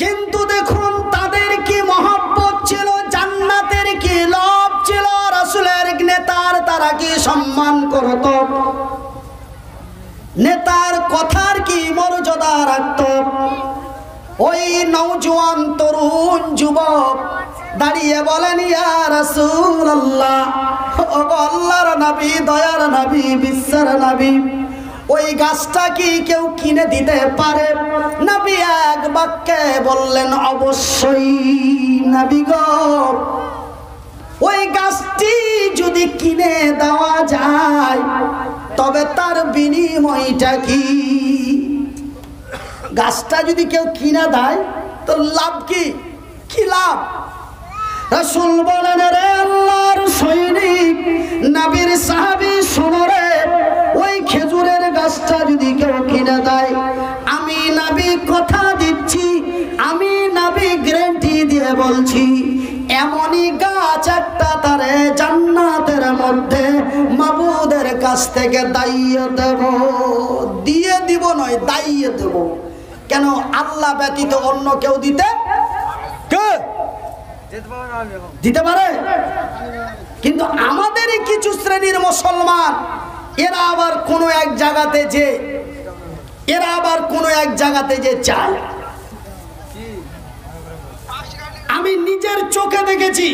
কিন্তু দেখুন তাদের কি মহব্বত ছিল, জান্নাতের কি লোভ ছিল, রাসূলের নেতার তারা কি সম্মান করত, নেতার কথার কি মর্যাদা রাখত। ওই নওজোয়ান তরুণ যুবক দাঁড়িয়ে বলেন, ইয়া রাসূলুল্লাহ, ওগো আল্লাহর নবী, দয়ার নবী, বিশ্বের নবী, ওই গাছটা কি কেউ কিনে দিতে পারে? নবী এক বাক্যে বললেন, অবশ্যই নবী গো, ওই গাছটি যদি কিনে দেওয়া যায় তবে তার বিনিময়টা কি? গাছটা যদি কেউ কিনে দেয় তো লাভ কি? কি লাভ? রাসূল বলেন, রে আল্লাহর সৈনিক, নবীর সাহাবী, শোনো রে, ওই খেজুরের গাছটা যদি কেউ কিনে দেয়, আমি নবী কথা দিচ্ছি, আমি নবী গ্যারান্টি দিয়ে বলছি, এমনই গাছ একটা তারে জান্নাতের মধ্যে মাবুদের কাছ থেকে দাইয়ে দেব। দিয়ে দিব নয়, দাইয়ে দেব। কেন? আল্লাহ ব্যতীত অন্য কেউ দিতে দিতে পারে? কিন্তু আমাদের কিছু শ্রেণীর মুসলমান এরা আবার কোনো এক জায়গাতে যে চায়। আমি নিজের চোখে দেখেছি,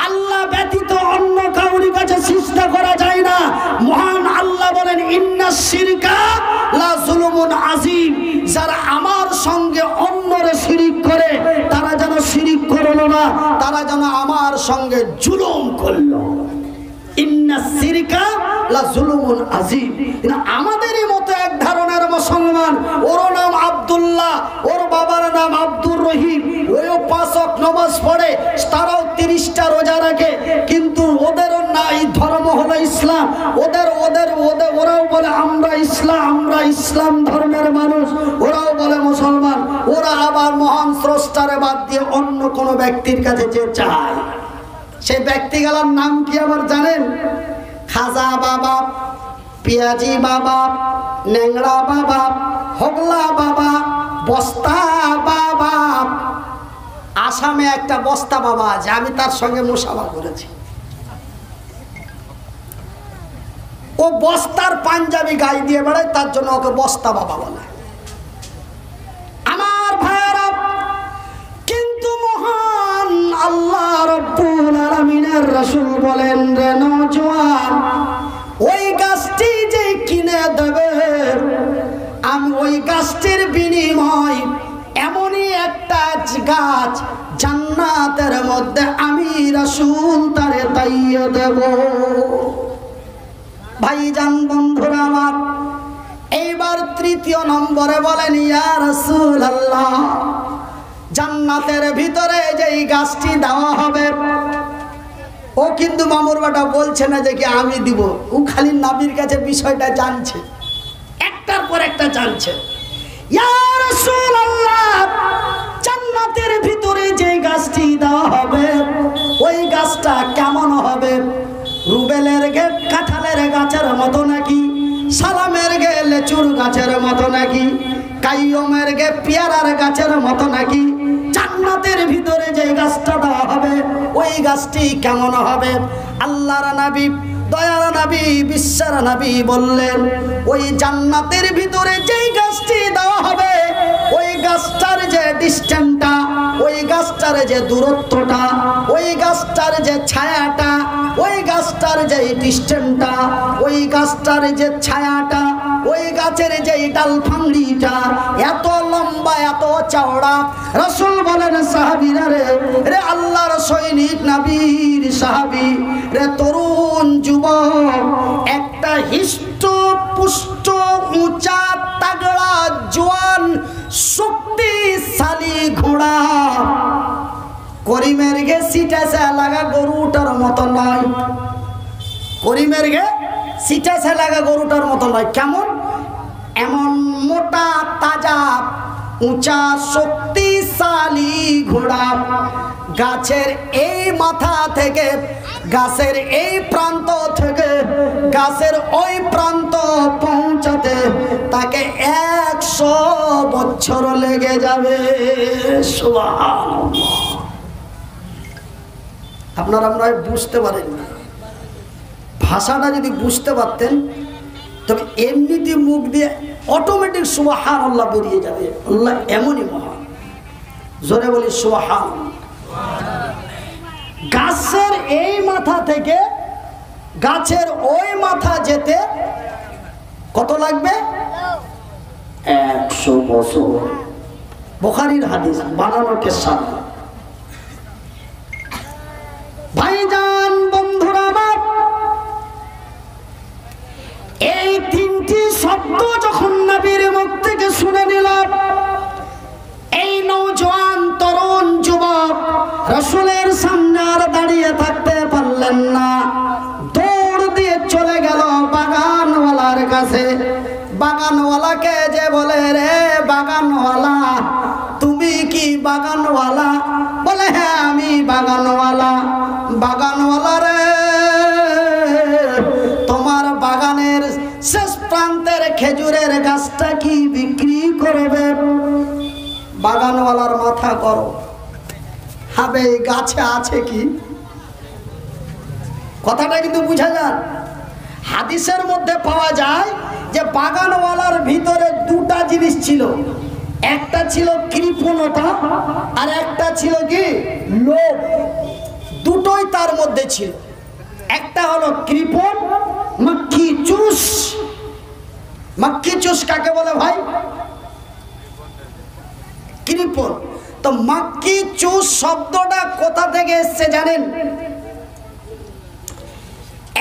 আল্লাহ ব্যতীত অন্য কাউরি কাছে সিজদা করা যায় না। মহান আল্লাহ বলেন, ইন্নাশ শিরকা লা যুলুমুন আযীম, যারা আমার সঙ্গে অন্যরে শিরিক করে তারা যেন শিরিক না, তারা যেন আমার সঙ্গে জুলুম করলো। ইন্না শিরকা লা জুলুমুন আযীম। আমাদেরই মতো এক ধরনের মুসলমান, ওর নাম আব্দুল্লাহ, ওর বাবার নাম আব্দুর রহিম, ওও 5 ওয়াক্ত নামাজ পড়ে, তারাও 30টা রোজা রাখে, কিন্তু ওদেরও নাই ধর্ম হলো ইসলাম। ওরাও বলে আমরা ইসলাম ধর্মের মানুষ, ওরাও বলে মুসলমান। ওরা আবার মহান স্রষ্টারে বাদ দিয়ে অন্য কোনো ব্যক্তির কাছে যে চায়, সেই ব্যক্তিগুলোর নাম কি আবার জানেন? খাজা বাবা, পিয়াজি বাবা, ন্যাংড়া বাবা, হগলা বাবা, বস্তা বাবা। আসামে একটা বস্তা বাবা আছে, আমি তার সঙ্গে মুসাফা করেছি। ও বস্তার পাঞ্জাবি গায়ে দিয়ে বেড়ায়, তার জন্য ওকে বস্তা বাবা বলে। আমার ভাইরা, কিন্তু মহান আল্লাহ রব্বুল আলামিনের রাসূল বলেন, রে নওজোয়ান, ওই গাছটি যে কিনে দেবে, আমি ওই গাছটির বিনিময় এমমনই একটা গাছ জান্নাতের মধ্যে আমি রাসূল তারে তাইয়ে দেব। ভাইজান, বন্ধুরা আমার, এইবার 3য় নম্বরে বলেন, ইয়া রাসূলুল্লাহ, জান্নাতের ভিতরে যেই গাছটি দেওয়া হবে, ও কিন্তু মামুর বেটা বলছে না যে কি আমি দিব, ও খালি নবীর কাছে বিষয়টা জানছে, একটার পর একটা জানছে। ইয়া রাসূলুল্লাহ, জান্নাতের ভিতরে যেই গাছটি দেওয়া হবে, ওই গাছটা কেমন হবে? রুবেলের গে কাঁঠালের গাছের মতো নাকি? সালামের গে লেচুর গাছের মতো নাকি? কাইয়মের গে পেয়ারার গাছের মতো নাকি? জান্নাতের ভিতরে যে গাছটা দেওয়া হবে, ওই গাছটি কেমন হবে? আল্লাহর নবী, দয়ার নবী, বিশ্বের নবী বললেন, ওই জান্নাতের ভিতরে যেই গাছটি দেওয়া হবে, ওই গাছটার যে ডিস্টেন্সটা, ওই গাছটার যে দূরত্বটা, ওই গাছটার যে ছায়াটা, ওই গাছটার যে ডিস্টেন্সটা, ওই গাছটার যে ছায়াটা, ওই গাছের যে ডাল ফাংড়িটা এত লম্বা, এত চওড়া। রাসূল বলেন, সাহাবীরা রে আল্লাহর সৈনিক, নবীর সাহাবী রে, তরুণ যুবক, একটা হিষ্ট পুষ্ট উঁচা তাগড়া জোয়ান শক্তিশালী ঘোড়া, করিমের গে সিটাসে লাগা গরুটার মতো নয়, করিমের গে সিটাসে লাগা গরুটার মতো নয়। কেমন? এমন মোটা তাজা উঁচা শক্তিশালী ঘোড়া, গাছের এই মাথা থেকে গাছের এই প্রান্ত থেকে গাছের ওই প্রান্ত পৌঁছাতে তাকে 100 বছর লেগে যাবে। সুবহানাল্লাহ। আপনারা বুঝতে পারেন না, ভাষাটা যদি বুঝতে পারতেন তবে এমনিতে মুখ দিয়ে অটোমেটিক সুবহানাল্লাহ বেরিয়ে যাবে। আল্লাহ এমনই মহান। জোরে বলি সুবহানাল্লাহ। গাছের এই মাথা থেকে গাছের ওই মাথা যেতে কত লাগবে? 100 বছর। বুখারীর হাদিস, বানানো কেসা। ভাইজান, বন্ধুরা আমার, এই 3টি শব্দ যখন নবীর মুখ থেকে শুনে নিলাম, এই নওজোয়ান তরুণ যুবক রাসূলের সামনে আর দাঁড়িয়ে থাকতে পারলেন না, দৌড় দিয়ে চলে গেল বাগানওয়ালার কাছে। বাগানওয়ালাকে যে বলে, রে বাগানওয়ালা, তুমি কি বাগানওয়ালা? বলে, হ্যাঁ আমি বাগানওয়ালা। বাগানওয়ালা রে, তোমার বাগানের শেষ প্রান্তের খেজুরের গাছটা কি বিক্রি করবে? বাগানওয়ালার মাথা করো, হবে এই গাছে আছে কি? কথাটা কিন্তু বুঝা যায়। হাদিসের মধ্যে পাওয়া যায় যে বাগানওয়ালার ভিতরে 2টা জিনিস ছিল, একটা ছিল কৃপণতা আর একটা ছিল কি লোভ। দুটোই তার মধ্যে ছিল। একটা হলো কৃপণ, মাক্খি চুষ। মাক্খি চুষ কাকে বলে ভাই? কৃপণ। তো মাক্কি চুষ শব্দটা কোথা থেকে এসছে জানেন?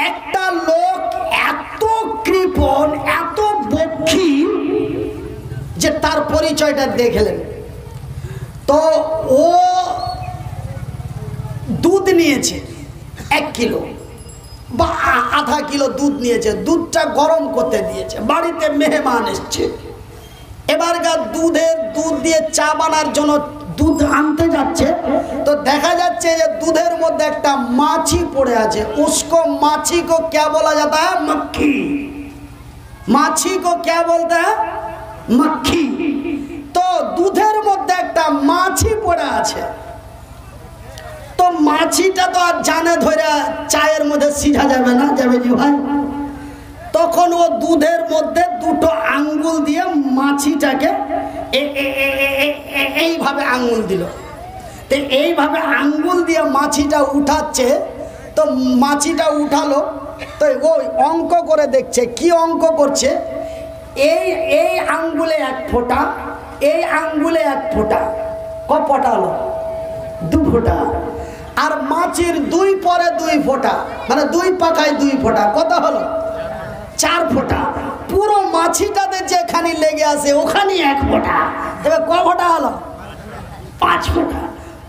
একটা লোক এত কৃপণ, এত বক্ষী যে তার পরিচয়টা দেখলেন। তো ও দুধ নিয়েছে 1 কিলো বা আধা কিলো দুধ নিয়েছে, দুধটা গরম করতে দিয়েছে, বাড়িতে মেহমান এসছে। এবারকার দুধ দিয়ে চা বানার জন্য দুধ আনতে যাচ্ছে, তো দেখা যাচ্ছে যে দুধের মধ্যে একটা মাছি পড়ে আছে। উসকো মাছি কো ক্যা বলা যাতা হ্যায়? মক্খি। মাছি কো ক্যা বলতে হ্যায়? মক্খি। তো দুধের মধ্যে একটা মাছি পড়ে আছে, তো মাছিটা তো আর জানে ধরে চায়ের মধ্যে সিঝা যাবে না, যাবে জি ভাই? তখন ও দুধের মধ্যে 2টো আঙ্গুল দিয়ে মাছিটাকে এইভাবে আঙ্গুল দিল। তো এইভাবে আঙ্গুল দিয়ে মাছিটা উঠাচ্ছে, তো মাছিটা উঠালো, তো ওই অঙ্ক করে দেখছে। কি অঙ্ক করছে? এই আঙ্গুলে 1 ফোঁটা, এই আঙ্গুলে 1 ফোঁটা, ক ফোঁটা হলো? 2 ফোঁটা। আর মাছির 2 পরে 2 ফোঁটা, মানে 2 পাকায় 2 ফোঁটা, কত হলো? 4 ফোঁটা। পুরো মাছিটাতে যেখানে লেগে আছে ওখানে 1 ফোঁটা, তবে ক ফোঁটা হলো? 5 ফোঁটা।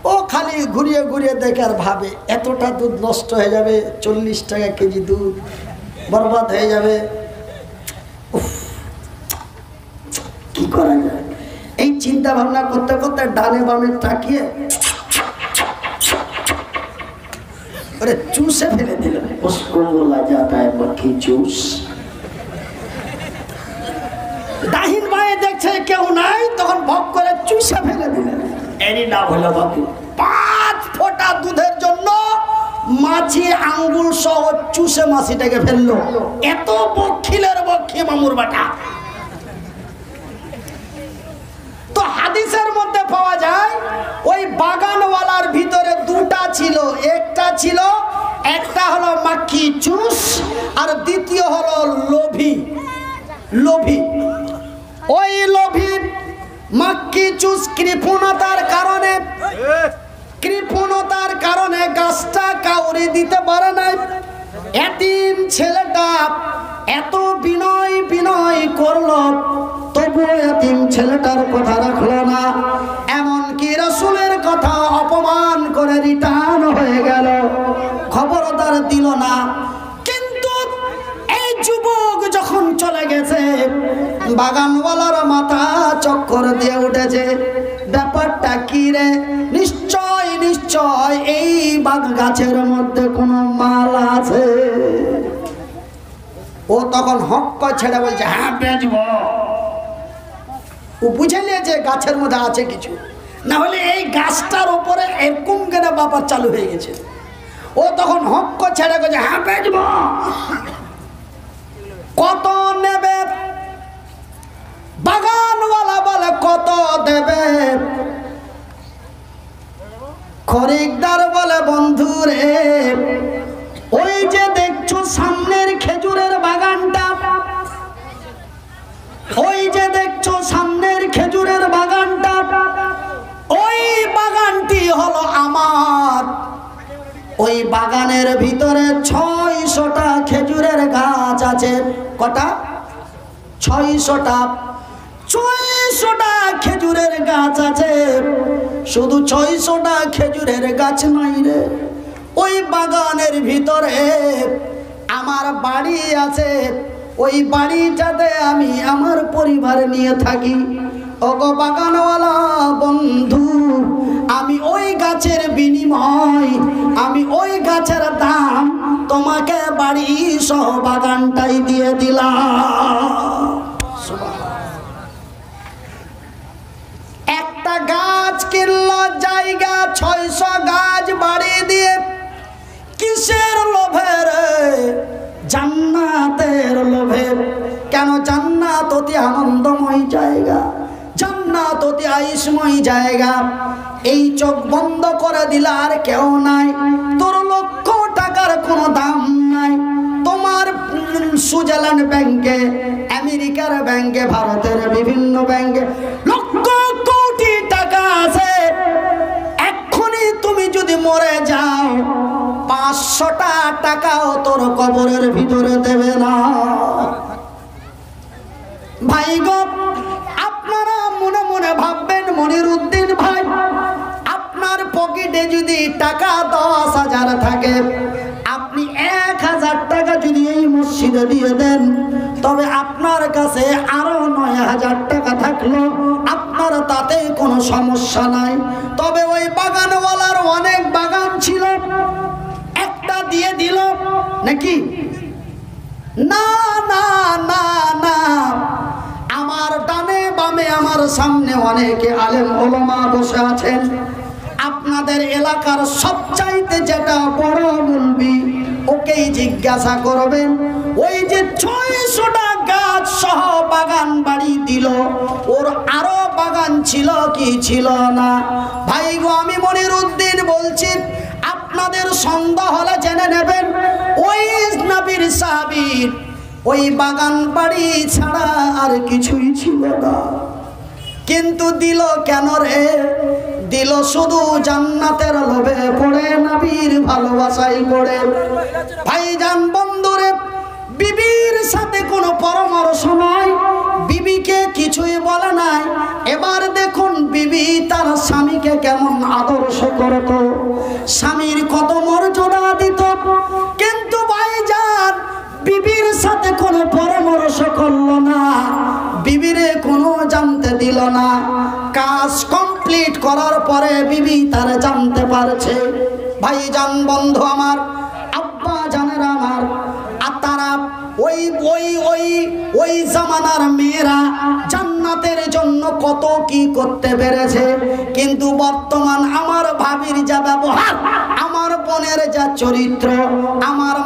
ও খালি ঘুরিয়ে ঘুরিয়ে দেখে আর ভাবে এতটা দুধ নষ্ট হয়ে যাবে, 40 টাকা কেজি দুধ বরবাদ হয়ে যাবে, কি করা যায়? এই চিন্তা ভাবনা করতে করতে ডানে বামে তাকিয়ে ওরে চুষে ফেলে দিল। उसको बोला जाता है मक्खी चूस। ডাহিন বাঁয়ে দেখছে কেউ নাই, তখন ভক করে চুষে ফেলে দিলেন। এরই নাম হলো মক্খি। 5 ফোঁটা দুধের জন্য মাছি আঙ্গুল সহ চুষে মাছিটাকে ফেললো। এত বক্ষিলের বক্ষি মামুর বাটা। তো হাদিসের মধ্যে পাওয়া যায় ওই বাগানওয়ালার ভিতরে 2টা ছিল। একটা হলো মাক্কি চুষ, আর দ্বিতীয় হলো লোভী। ওই লোভী মাক্কি চুষ কৃপণতার কারণে গাছটা কাউরে দিতে পারে নাই। এতিম ছেলেটা এত বিনয় করলো, তবুও এতিম ছেলেটার কথা রাখলো না। এমনকি রাসূলের কথা অপমান করে রিটার্ন হয়ে গেল, খবরদার দিল না। কিন্তু এই যুবক যখন চলে গেছে, বাগানওয়ালার মাথা চক্কর দিয়ে উঠেছে। ব্যাপারটা কি রে? নিশ্চয় এই বাগ গাছের মধ্যে কোনো মাল আছে। ও তখন হক ছেড়ে বলছে হ্যাঁ বেচবো। ও বুঝে নিয়েছে গাছের মধ্যে আছে কিছু, না হলে এই গাছটার উপরে এরকম কেন ব্যাপার চালু হয়ে গেছে। ও তখন হক ছেড়ে বলছে হ্যাঁ বেচবো। কত নেবে? বাগানওয়ালা বলে কত দেবে? খরিদ্দার বলে বন্ধু রে, ওই যে দেখছো সামনের খেজুরের বাগানটা, ওই বাগানটি হলো আমার। ওই বাগানের ভিতরে 600টা খেজুরের গাছ আছে। কটা? 600টা। 600টা খেজুরের গাছ আছে। শুধু 600টা খেজুরের গাছ নাই রে, ওই বাগানের ভিতরে আমার বাড়ি আছে। ওই বাড়িটাতে আমি আমার পরিবার নিয়ে থাকি। ওগো বাগানওয়ালা বন্ধু, আমি ওই গাছের বিনিময়, আমি ওই গাছের দাম তোমাকে বাড়ি সহ বাগানটাই দিয়ে দিলাম। একটা গাছ কিনলো জায়গা, 600 গাছ বাড়ি দিয়ে। কিসের লোভে রে? জান্নাতের লোভে। কেন? জান্নাত অতি আনন্দময় জায়গা, জান্নাত অতি আয়ুষ্ময় জায়গা। এই চোখ বন্ধ করে দিলে আর কেউ নাই। তোর লক্ষ টাকার কোনো দাম নাই। তোমার সুইজারল্যান্ড ব্যাংকে, আমেরিকার ব্যাংকে, ভারতের বিভিন্ন ব্যাংকে লক্ষ কোটি টাকা আছে, তুমি যদি মরে যাও 500টা টাকাও তোর কবরের ভিতরে দেবে না। ভাই গো, আপনারা মনে মনে ভাববেন মনিরউদ্দিন ভাই, আপনার পকেটে যদি টাকা 10,000 থাকে, আপনি 1000 টাকা যদি এই মসজিদে দিয়ে দেন, তবে আপনার কাছে আরো 9000 টাকা থাকলো, আপনার তাতে কোনো সমস্যা নাই। তবে ওই বাগানওয়ালার অনেক বাগান ছিল, একটা দিয়ে দিল নাকি? না না না না, আমার ডানে বামে আমার সামনে অনেকে আলেম ওলামা বসে আছেন। আপনাদের এলাকার সবচাইতে যেটা বড় মুলবি, ওকেই জিজ্ঞাসা করবেন, ওই যে 600টা গাছ সহ বাগান বাড়ি দিল, ওর আরো বাগান ছিল কি ছিল না? ভাই গো, আমি মনিরউদ্দিন বলছি, আপনাদের সন্দেহ হলে জেনে নেবেন, ওই নবীর সাহাবীর ওই বাগান বাড়ি ছাড়া আর কিছুই ছিল না। কিন্তু দিল কেন রে? দিল শুধু জান্নাতের লোভে পড়ে, নবীর ভালোবাসায় পড়ে। ভাইজান বন্ধুরে, বিবির সাথে কোনো পরামর্শ নাই, বিবিকে কিছুই বলে নাই। এবার দেখুন বিবি তার স্বামীকে কেমন আদর্শ করত, স্বামীর কত মর্যাদা দিত। কিন্তু ভাইজান বিবির সাথে কোনো পরামর্শ করলো না, বিবিরে কোনো জানতে দিল না। কাজ কমপ্লিট করার পরে বিবি তার জানতে পারছে। ভাইজান বন্ধু আমার, আব্বা জানেরা আমার, আর তারা ওই ওই ওই ওই জামানার মেয়েরা জান্নাতের জন্য কত কি করতে পেরেছে। কিন্তু বর্তমান আমার ভাবির যা ব্যবহার, আমার বোনের যা চরিত্র, আমার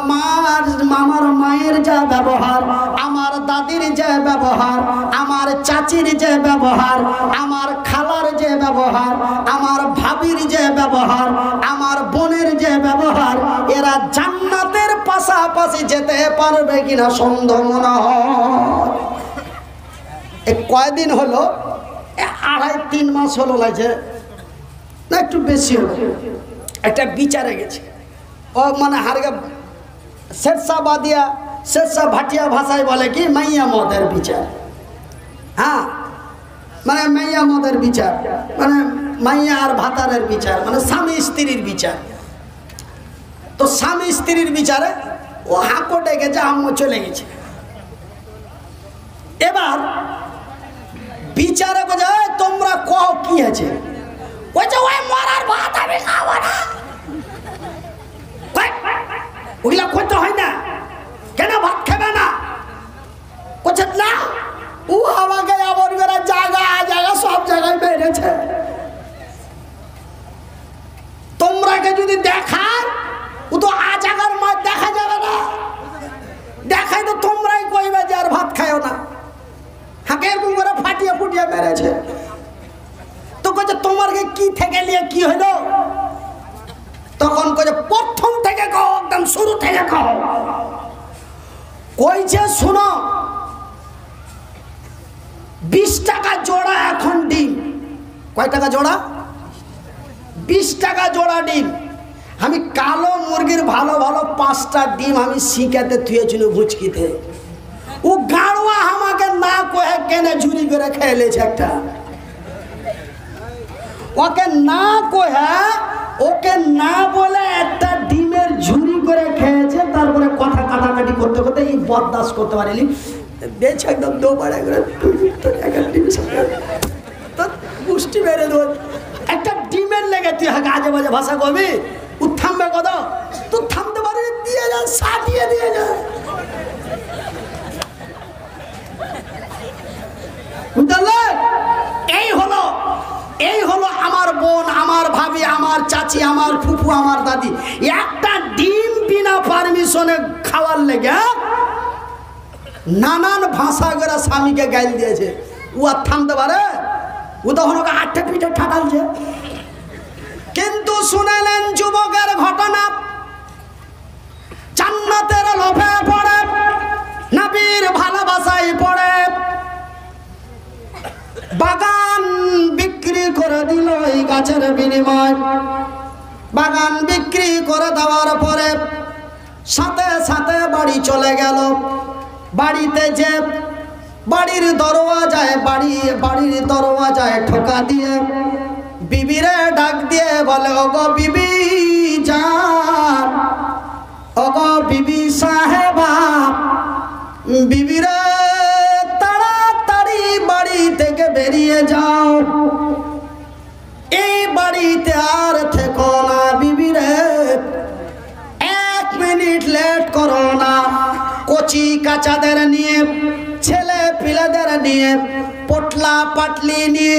মায়ের যা ব্যবহার, আমার দাদির যে ব্যবহার, আমার চাচির যে ব্যবহার, আমার খালার যে ব্যবহার, আমার ভাবির যে ব্যবহার, আমার বোনের যে ব্যবহার, এরা জান্নাতের পাশাপাশি যেতে পারবে কিনা সন্দেহ মনে হয়। কয়দিন হলো, 2.5-3 মাস হলো লাগছে না, একটু বেশি হলো, একটা বিচারে গেছে। ও মানে হারগা শেরশাবাদিয়া শেরশা ভাটিয়া ভাষায় বলে কি মাইয়া মদের বিচার। হ্যাঁ, মানে মাইয়া মদের বিচার, মানে মাইয়া আর ভাতারের বিচার, মানে স্বামী স্ত্রীর বিচার। তো স্বামী স্ত্রীর বিচারে ও হাকোটে গেছে, আম্মু চলে গেছে। এবার বিচারে বোঝা, তোমরা কও কি আছে? বলছে ওই মরার ভাত আমি খাবো না। ওগুলা করতে হয় না, কেন ভাত খাবে না? বলছে না, ও আমাকে আবার জায়গা জায়গা সব জায়গায় বেড়েছে। তোমরাকে যদি দেখায়, ও তো জায়গার মাছ দেখা যাবে না, দেখাই তো তোমরাই কইবে যে আর ভাত খায়ও না। হাঁকে এরকম করে ফাটিয়ে ফুটিয়ে বেড়েছে। তো কইছে তোমারকে কি থেকে নিয়ে কি হইলো? তখন কইছে প্রথম থেকে কও, একদম শুরু থেকে কও। কইছে শুনো, 20 টাকা জোড়া এখন ডিম। কয় টাকা জোড়া? 20 টাকা জোড়া ডিম। আমি কালো মুরগির ভালো ভালো 5টা ডিম আমি শিখাতে থুয়েছিল ভুচকিতে। ও গাড়ুয়া আমাকে না কয়ে কেনে ঝুরি করে খেয়েছে একটা। ওকে না কয়ে, ওকে না বলে একটা ডিমের ঝুরি করে খেয়েছে। তারপরে কথা কাটাকাটি করতে করতে এই বরদাস্ত করতে পারিনি, বেছে একদম দোবারে করে পুষ্টি বেড়ে দেবো। একটা ডিমের লেগে তুই আজে বাজে ভাষা কবি, ও থামবে কত? তুই থামতে পারি, দিয়ে যা, সাজিয়ে দিয়ে যা। বুঝলে? এই হলো আমার বোন, আমার ভাবি, আমার চাচি, আমার ফুফু, আমার দাদি। একটা ডিম বিনা পারমিশনে খাওয়ার লেগে নানান ভাষা করে স্বামীকে গাইল দিয়েছে। ও আর থামতে পারে? ও তখন ওকে 8 পিঠে ঠাটালছে। কিন্তু শুনেলেন যুবকের ঘটনা, জান্নাতের লোভে পড়ে, নবীর ভালোবাসায় পড়ে, বাগান বিক্রি করে দিল এই গাছের বিনিময়। বাগান বিক্রি করে দেওয়ার পরে সাথে সাথে বাড়ি চলে গেল। বাড়িতে যে বাড়ির দরওয়াজায় ঠোকা দিয়ে বিবিরে ডাক দিয়ে বলে, ওগো বিবি জান, ওগো বিবি সাহেবা, বিবিরে তাড়াতাড়ি বাড়ি থেকে বেরিয়ে যাও, এই বাড়িতে আর থেকো না বিবিরে, 1 মিনিট লেট করো না। কচি কাচাদের নিয়ে, ছেলে পিলেদের নিয়ে, পটলা পাটলি নিয়ে,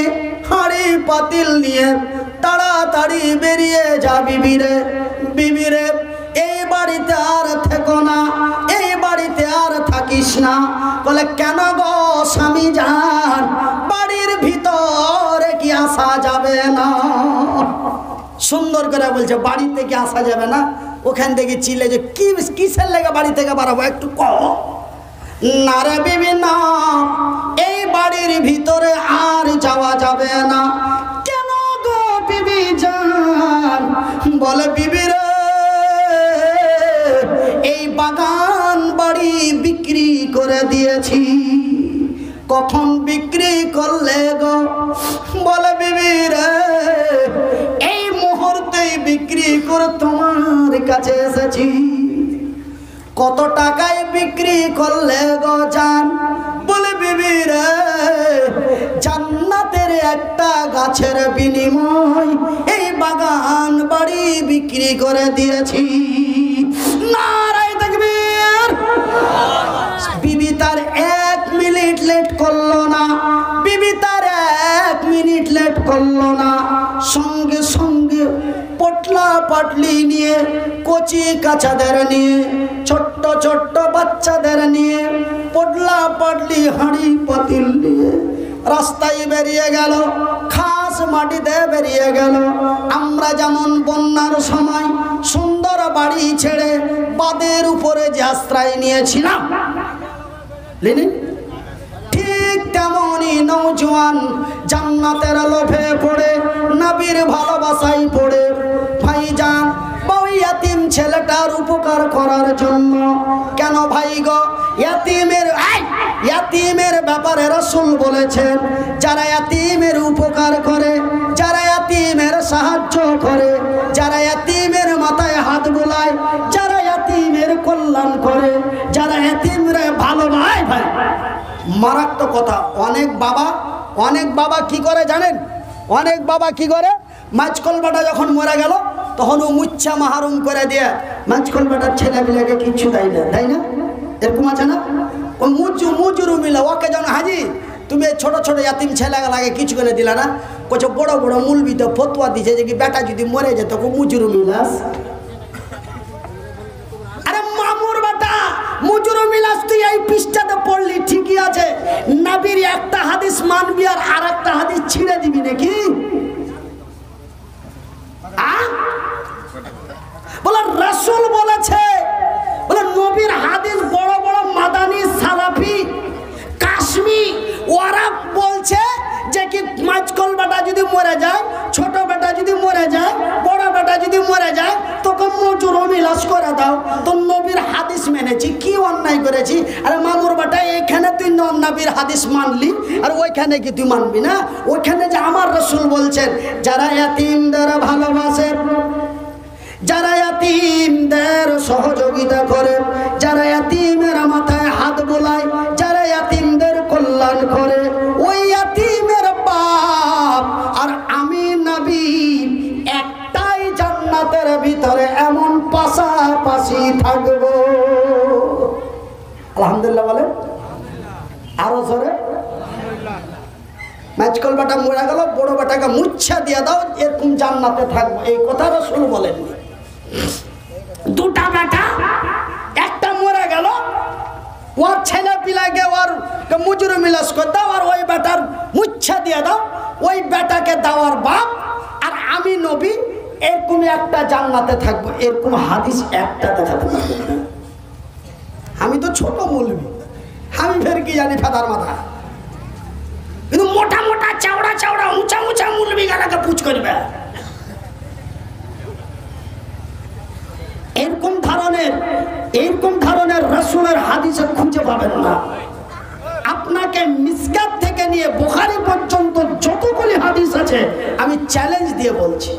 হাঁড়ি পাতিল নিয়ে তাড়াতাড়ি বেরিয়ে যা বিবিরে, বিবিরে এই বাড়িতে আর থেকো না, এই বাড়িতে আর থাকিস না। বলে কেন গো স্বামী জান, বাড়ির ভিতরে কি আসা যাবে না? সুন্দর করে বলছে বাড়িতে কি আসা যাবে না? ওখান থেকে চিলে যে কিসের লেগে বাড়ি থেকে বাড়াবো একটু কও। না রে বিবি না, এই বাড়ির ভিতরে আর যাওয়া যাবে না। কেন গো বিবি জান? বলে বিবি রে, এই বাগান বাড়ি বিক্রি করে দিয়েছি। কখন বিক্রি করলে গো? বলে বিবি রে, এই মুহূর্তেই বিক্রি করে তোমার কাছে এসেছি। কত টাকায় বিক্রি করলে গো জান? বলে বিবি রে, জান্নাতের একটা গাছের বিনিময় এই বাগান বাড়ি বিক্রি করে দিয়েছি। নারায়ে তাকবীর। বিবি তার 1 মিনিট লেট করলো না, বিবি তার 1 মিনিট লেট করলো না। সঙ্গে সঙ্গে পটলা পাটলি নিয়ে, কচি কাচাদের নিয়ে, ছোট্ট ছোট্ট বাচ্চাদের নিয়ে, পটলা পাটলি হাঁড়ি পাতিল নিয়ে রাস্তায় বেরিয়ে গেল, খাস মাটিতে বেরিয়ে গেল। আমরা যেমন বন্যার সময় সুন্দর বাড়ি ছেড়ে বাদের উপরে যে আশ্রয় নিয়েছিলাম, ঠিক তেমনই নওজোয়ান জান্নাতের লোভে পড়ে, নবীর ভালোবাসায় পড়ে ভাইজান ওই ইয়াতিম ছেলেটার উপকার করার জন্য। কেন ভাই গো? ইয়াতিমের ব্যাপারে রাসূল বলেছেন, যারা ইয়াতিমের উপকার করে, যারা ইয়াতিমের সাহায্য করে, যারা ইয়াতিমের মাথায় হাত বুলায়, যারা ইয়াতিমের কল্যাণ করে, যারা ইয়াতিমরে ভালোবাসে, ভাই মারাত্মক কথা। অনেক বাবা কি করে জানেন? অনেক বাবা কি করে? মাছকলবাটা যখন মরে গেল তখন ও মুচ্ছা মাহরুম করে দিয়ে মাছকলবাটার ছেলেপিলাকে কিছু দেয় না, তাই না? এরকম আছে না? ও মুজুরু মিলা, ওকে যেন হাজি তুমি ছোট ছোট ইয়াতিম ছেলেগুলাকে কিছু করে দিলা না, কোথাও বড় বড় মুলবি তো ফতোয়া দিছে যে কি বেটা যদি মরে যেত মুজুরু মিলাস। আরে মামুর বেটা মুজুরু মিলাস, তুই এই পৃষ্ঠাতে পড়লি ঠিকই আছে, নবীর একটা হাদিস মানবি আর আরেকটা হাদিস ছিঁড়ে দিবি নাকি? বলে রাসূল বলেছে, বলে নবীর হাদিস বড় বড় মাদানী সালাফি কাশ্মী ওরা বলছে যে কি মাঝকল বেটা যদি মরে যায়, ছোট বেটা যদি মরে যায়, বড় বেটা যদি মরে যায়, তোকে মজুর মিলাস করে দাও। তো নবীর হাদিস মেনেছি, কি অন্যায় করেছি? আরে মামুর বেটা এখানে তুই নবীর হাদিস মানলি আর ওইখানে কি তুই মানবি না? ওইখানে যে আমার রাসূল বলছেন, যারা ইয়াতিমদের ভালোবাসে, যারা ইয়াতিমদের সহযোগিতা করে, যারা ইয়াতিমের মাথায় হাত বোলায়, যারা ইয়াতিমদের কল্যাণ করে, ওই ইয়াতিমের বাপ আর আমি নবী একটাই জান্নাতের ভিতরে এমন পাশাপাশি থাকবো। আলহামদুলিল্লাহ বলে আরো জোরে। মাঝকল বেটা মরে গেল, বড় বেটাকে মুচ্ছা দিয়ে দাও, এরকম জান্নাতে থাকবো, এই কথা রাসূল বলেননি। দুটা বেটা, একটা মরে গেল, ওর ছেলে পিলাকে ওর মুজুর মিলাস করে দাও, আর ওই বেটার মুচ্ছা দিয়ে দাও, ওই বেটাকে দেওয়ার বাপ আর আমি নবী এরকম একটা জান্নাতে থাকবো। এরকম হাদিস একটা দেখাতে পারবো না। আমি তো ছোট মৌলবি, আমি ফের কি জানি ফেদার মাথা, কিন্তু মোটা মোটা চাওড়া চাওড়া উঁচা উঁচা মৌলবি গালাকে পুছ করবে। এরকম ধরনের রাসূলের হাদিসে খুঁজে পাবেন না। আপনাকে মিসকাত থেকে নিয়ে বুখারী পর্যন্ত যতগুলি হাদিস আছে আমি চ্যালেঞ্জ দিয়ে বলছি,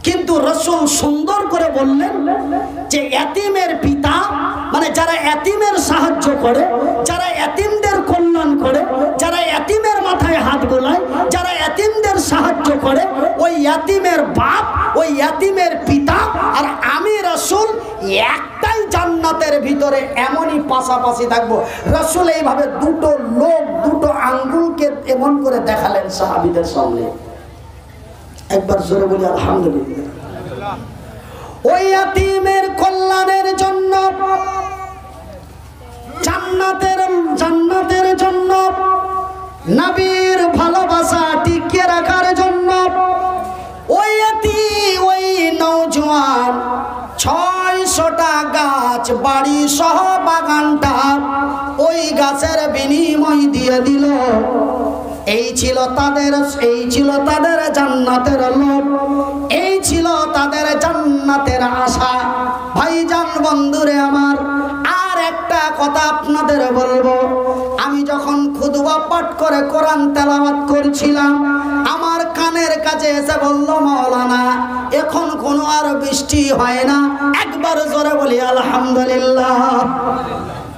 কিন্তু রাসূল সুন্দর করে বললেন যে এতিমের পিতা মানে যারা এতিমের সাহায্য করে, যারা এতিমদের কল্যাণ করে, যারা এতিমের মাথায় হাত বোলায়, যারা এতিমদের সাহায্য করে, ওই এতিমের বাপ, ওই এতিমের পিতা আর আমি রাসূল একটাই জান্নাতের ভিতরে এমনই পাশাপাশি থাকবো। রাসূল এইভাবে দুটো লোক দুটো আঙ্গুলকে এমন করে দেখালেন সাহাবীদের সামনে। একবার জোরে বলি আলহামদুলিল্লাহ। ওই ইয়াতীমের কল্যাণের জন্য, জান্নাতের জন্য, নবীর ভালোবাসা টিকিয়ে রাখার জন্য ওই নওজোয়ান 600টা গাছ বাড়ি সহ বাগানটা ওই গাছের বিনিময় দিয়ে দিল। এই ছিল তাদের জান্নাতের লোভ, এই ছিল তাদের জান্নাতের আশা। ভাইজান বন্ধুরে আমার, আর একটা কথা আপনাদের বলবো, আমি যখন খুতবা পাঠ করে কোরআন তেলাওয়াত করছিলাম, আমার কানের কাছে এসে বলল, মাওলানা এখন কোনো আর বৃষ্টি হয় না। একবার জোরে বলি আলহামদুলিল্লাহ।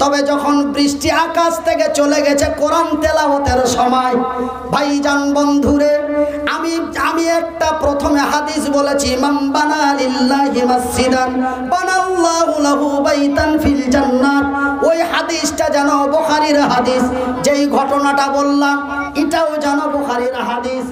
তবে যখন বৃষ্টি আকাশ থেকে চলে গেছে কোরআন তেলাওয়াতের সময়, ভাইজান বন্ধুরে আমি একটা প্রথমে হাদিস বলেছি, মান বানা লিল্লাহি মাসজিদান বানাল্লাহু লাহু বাইতান ফিল জান্নাত। ওই হাদিসটা যেন বুখারীর হাদিস, যেই ঘটনাটা বললাম এটাও যেন বুখারীর হাদিস।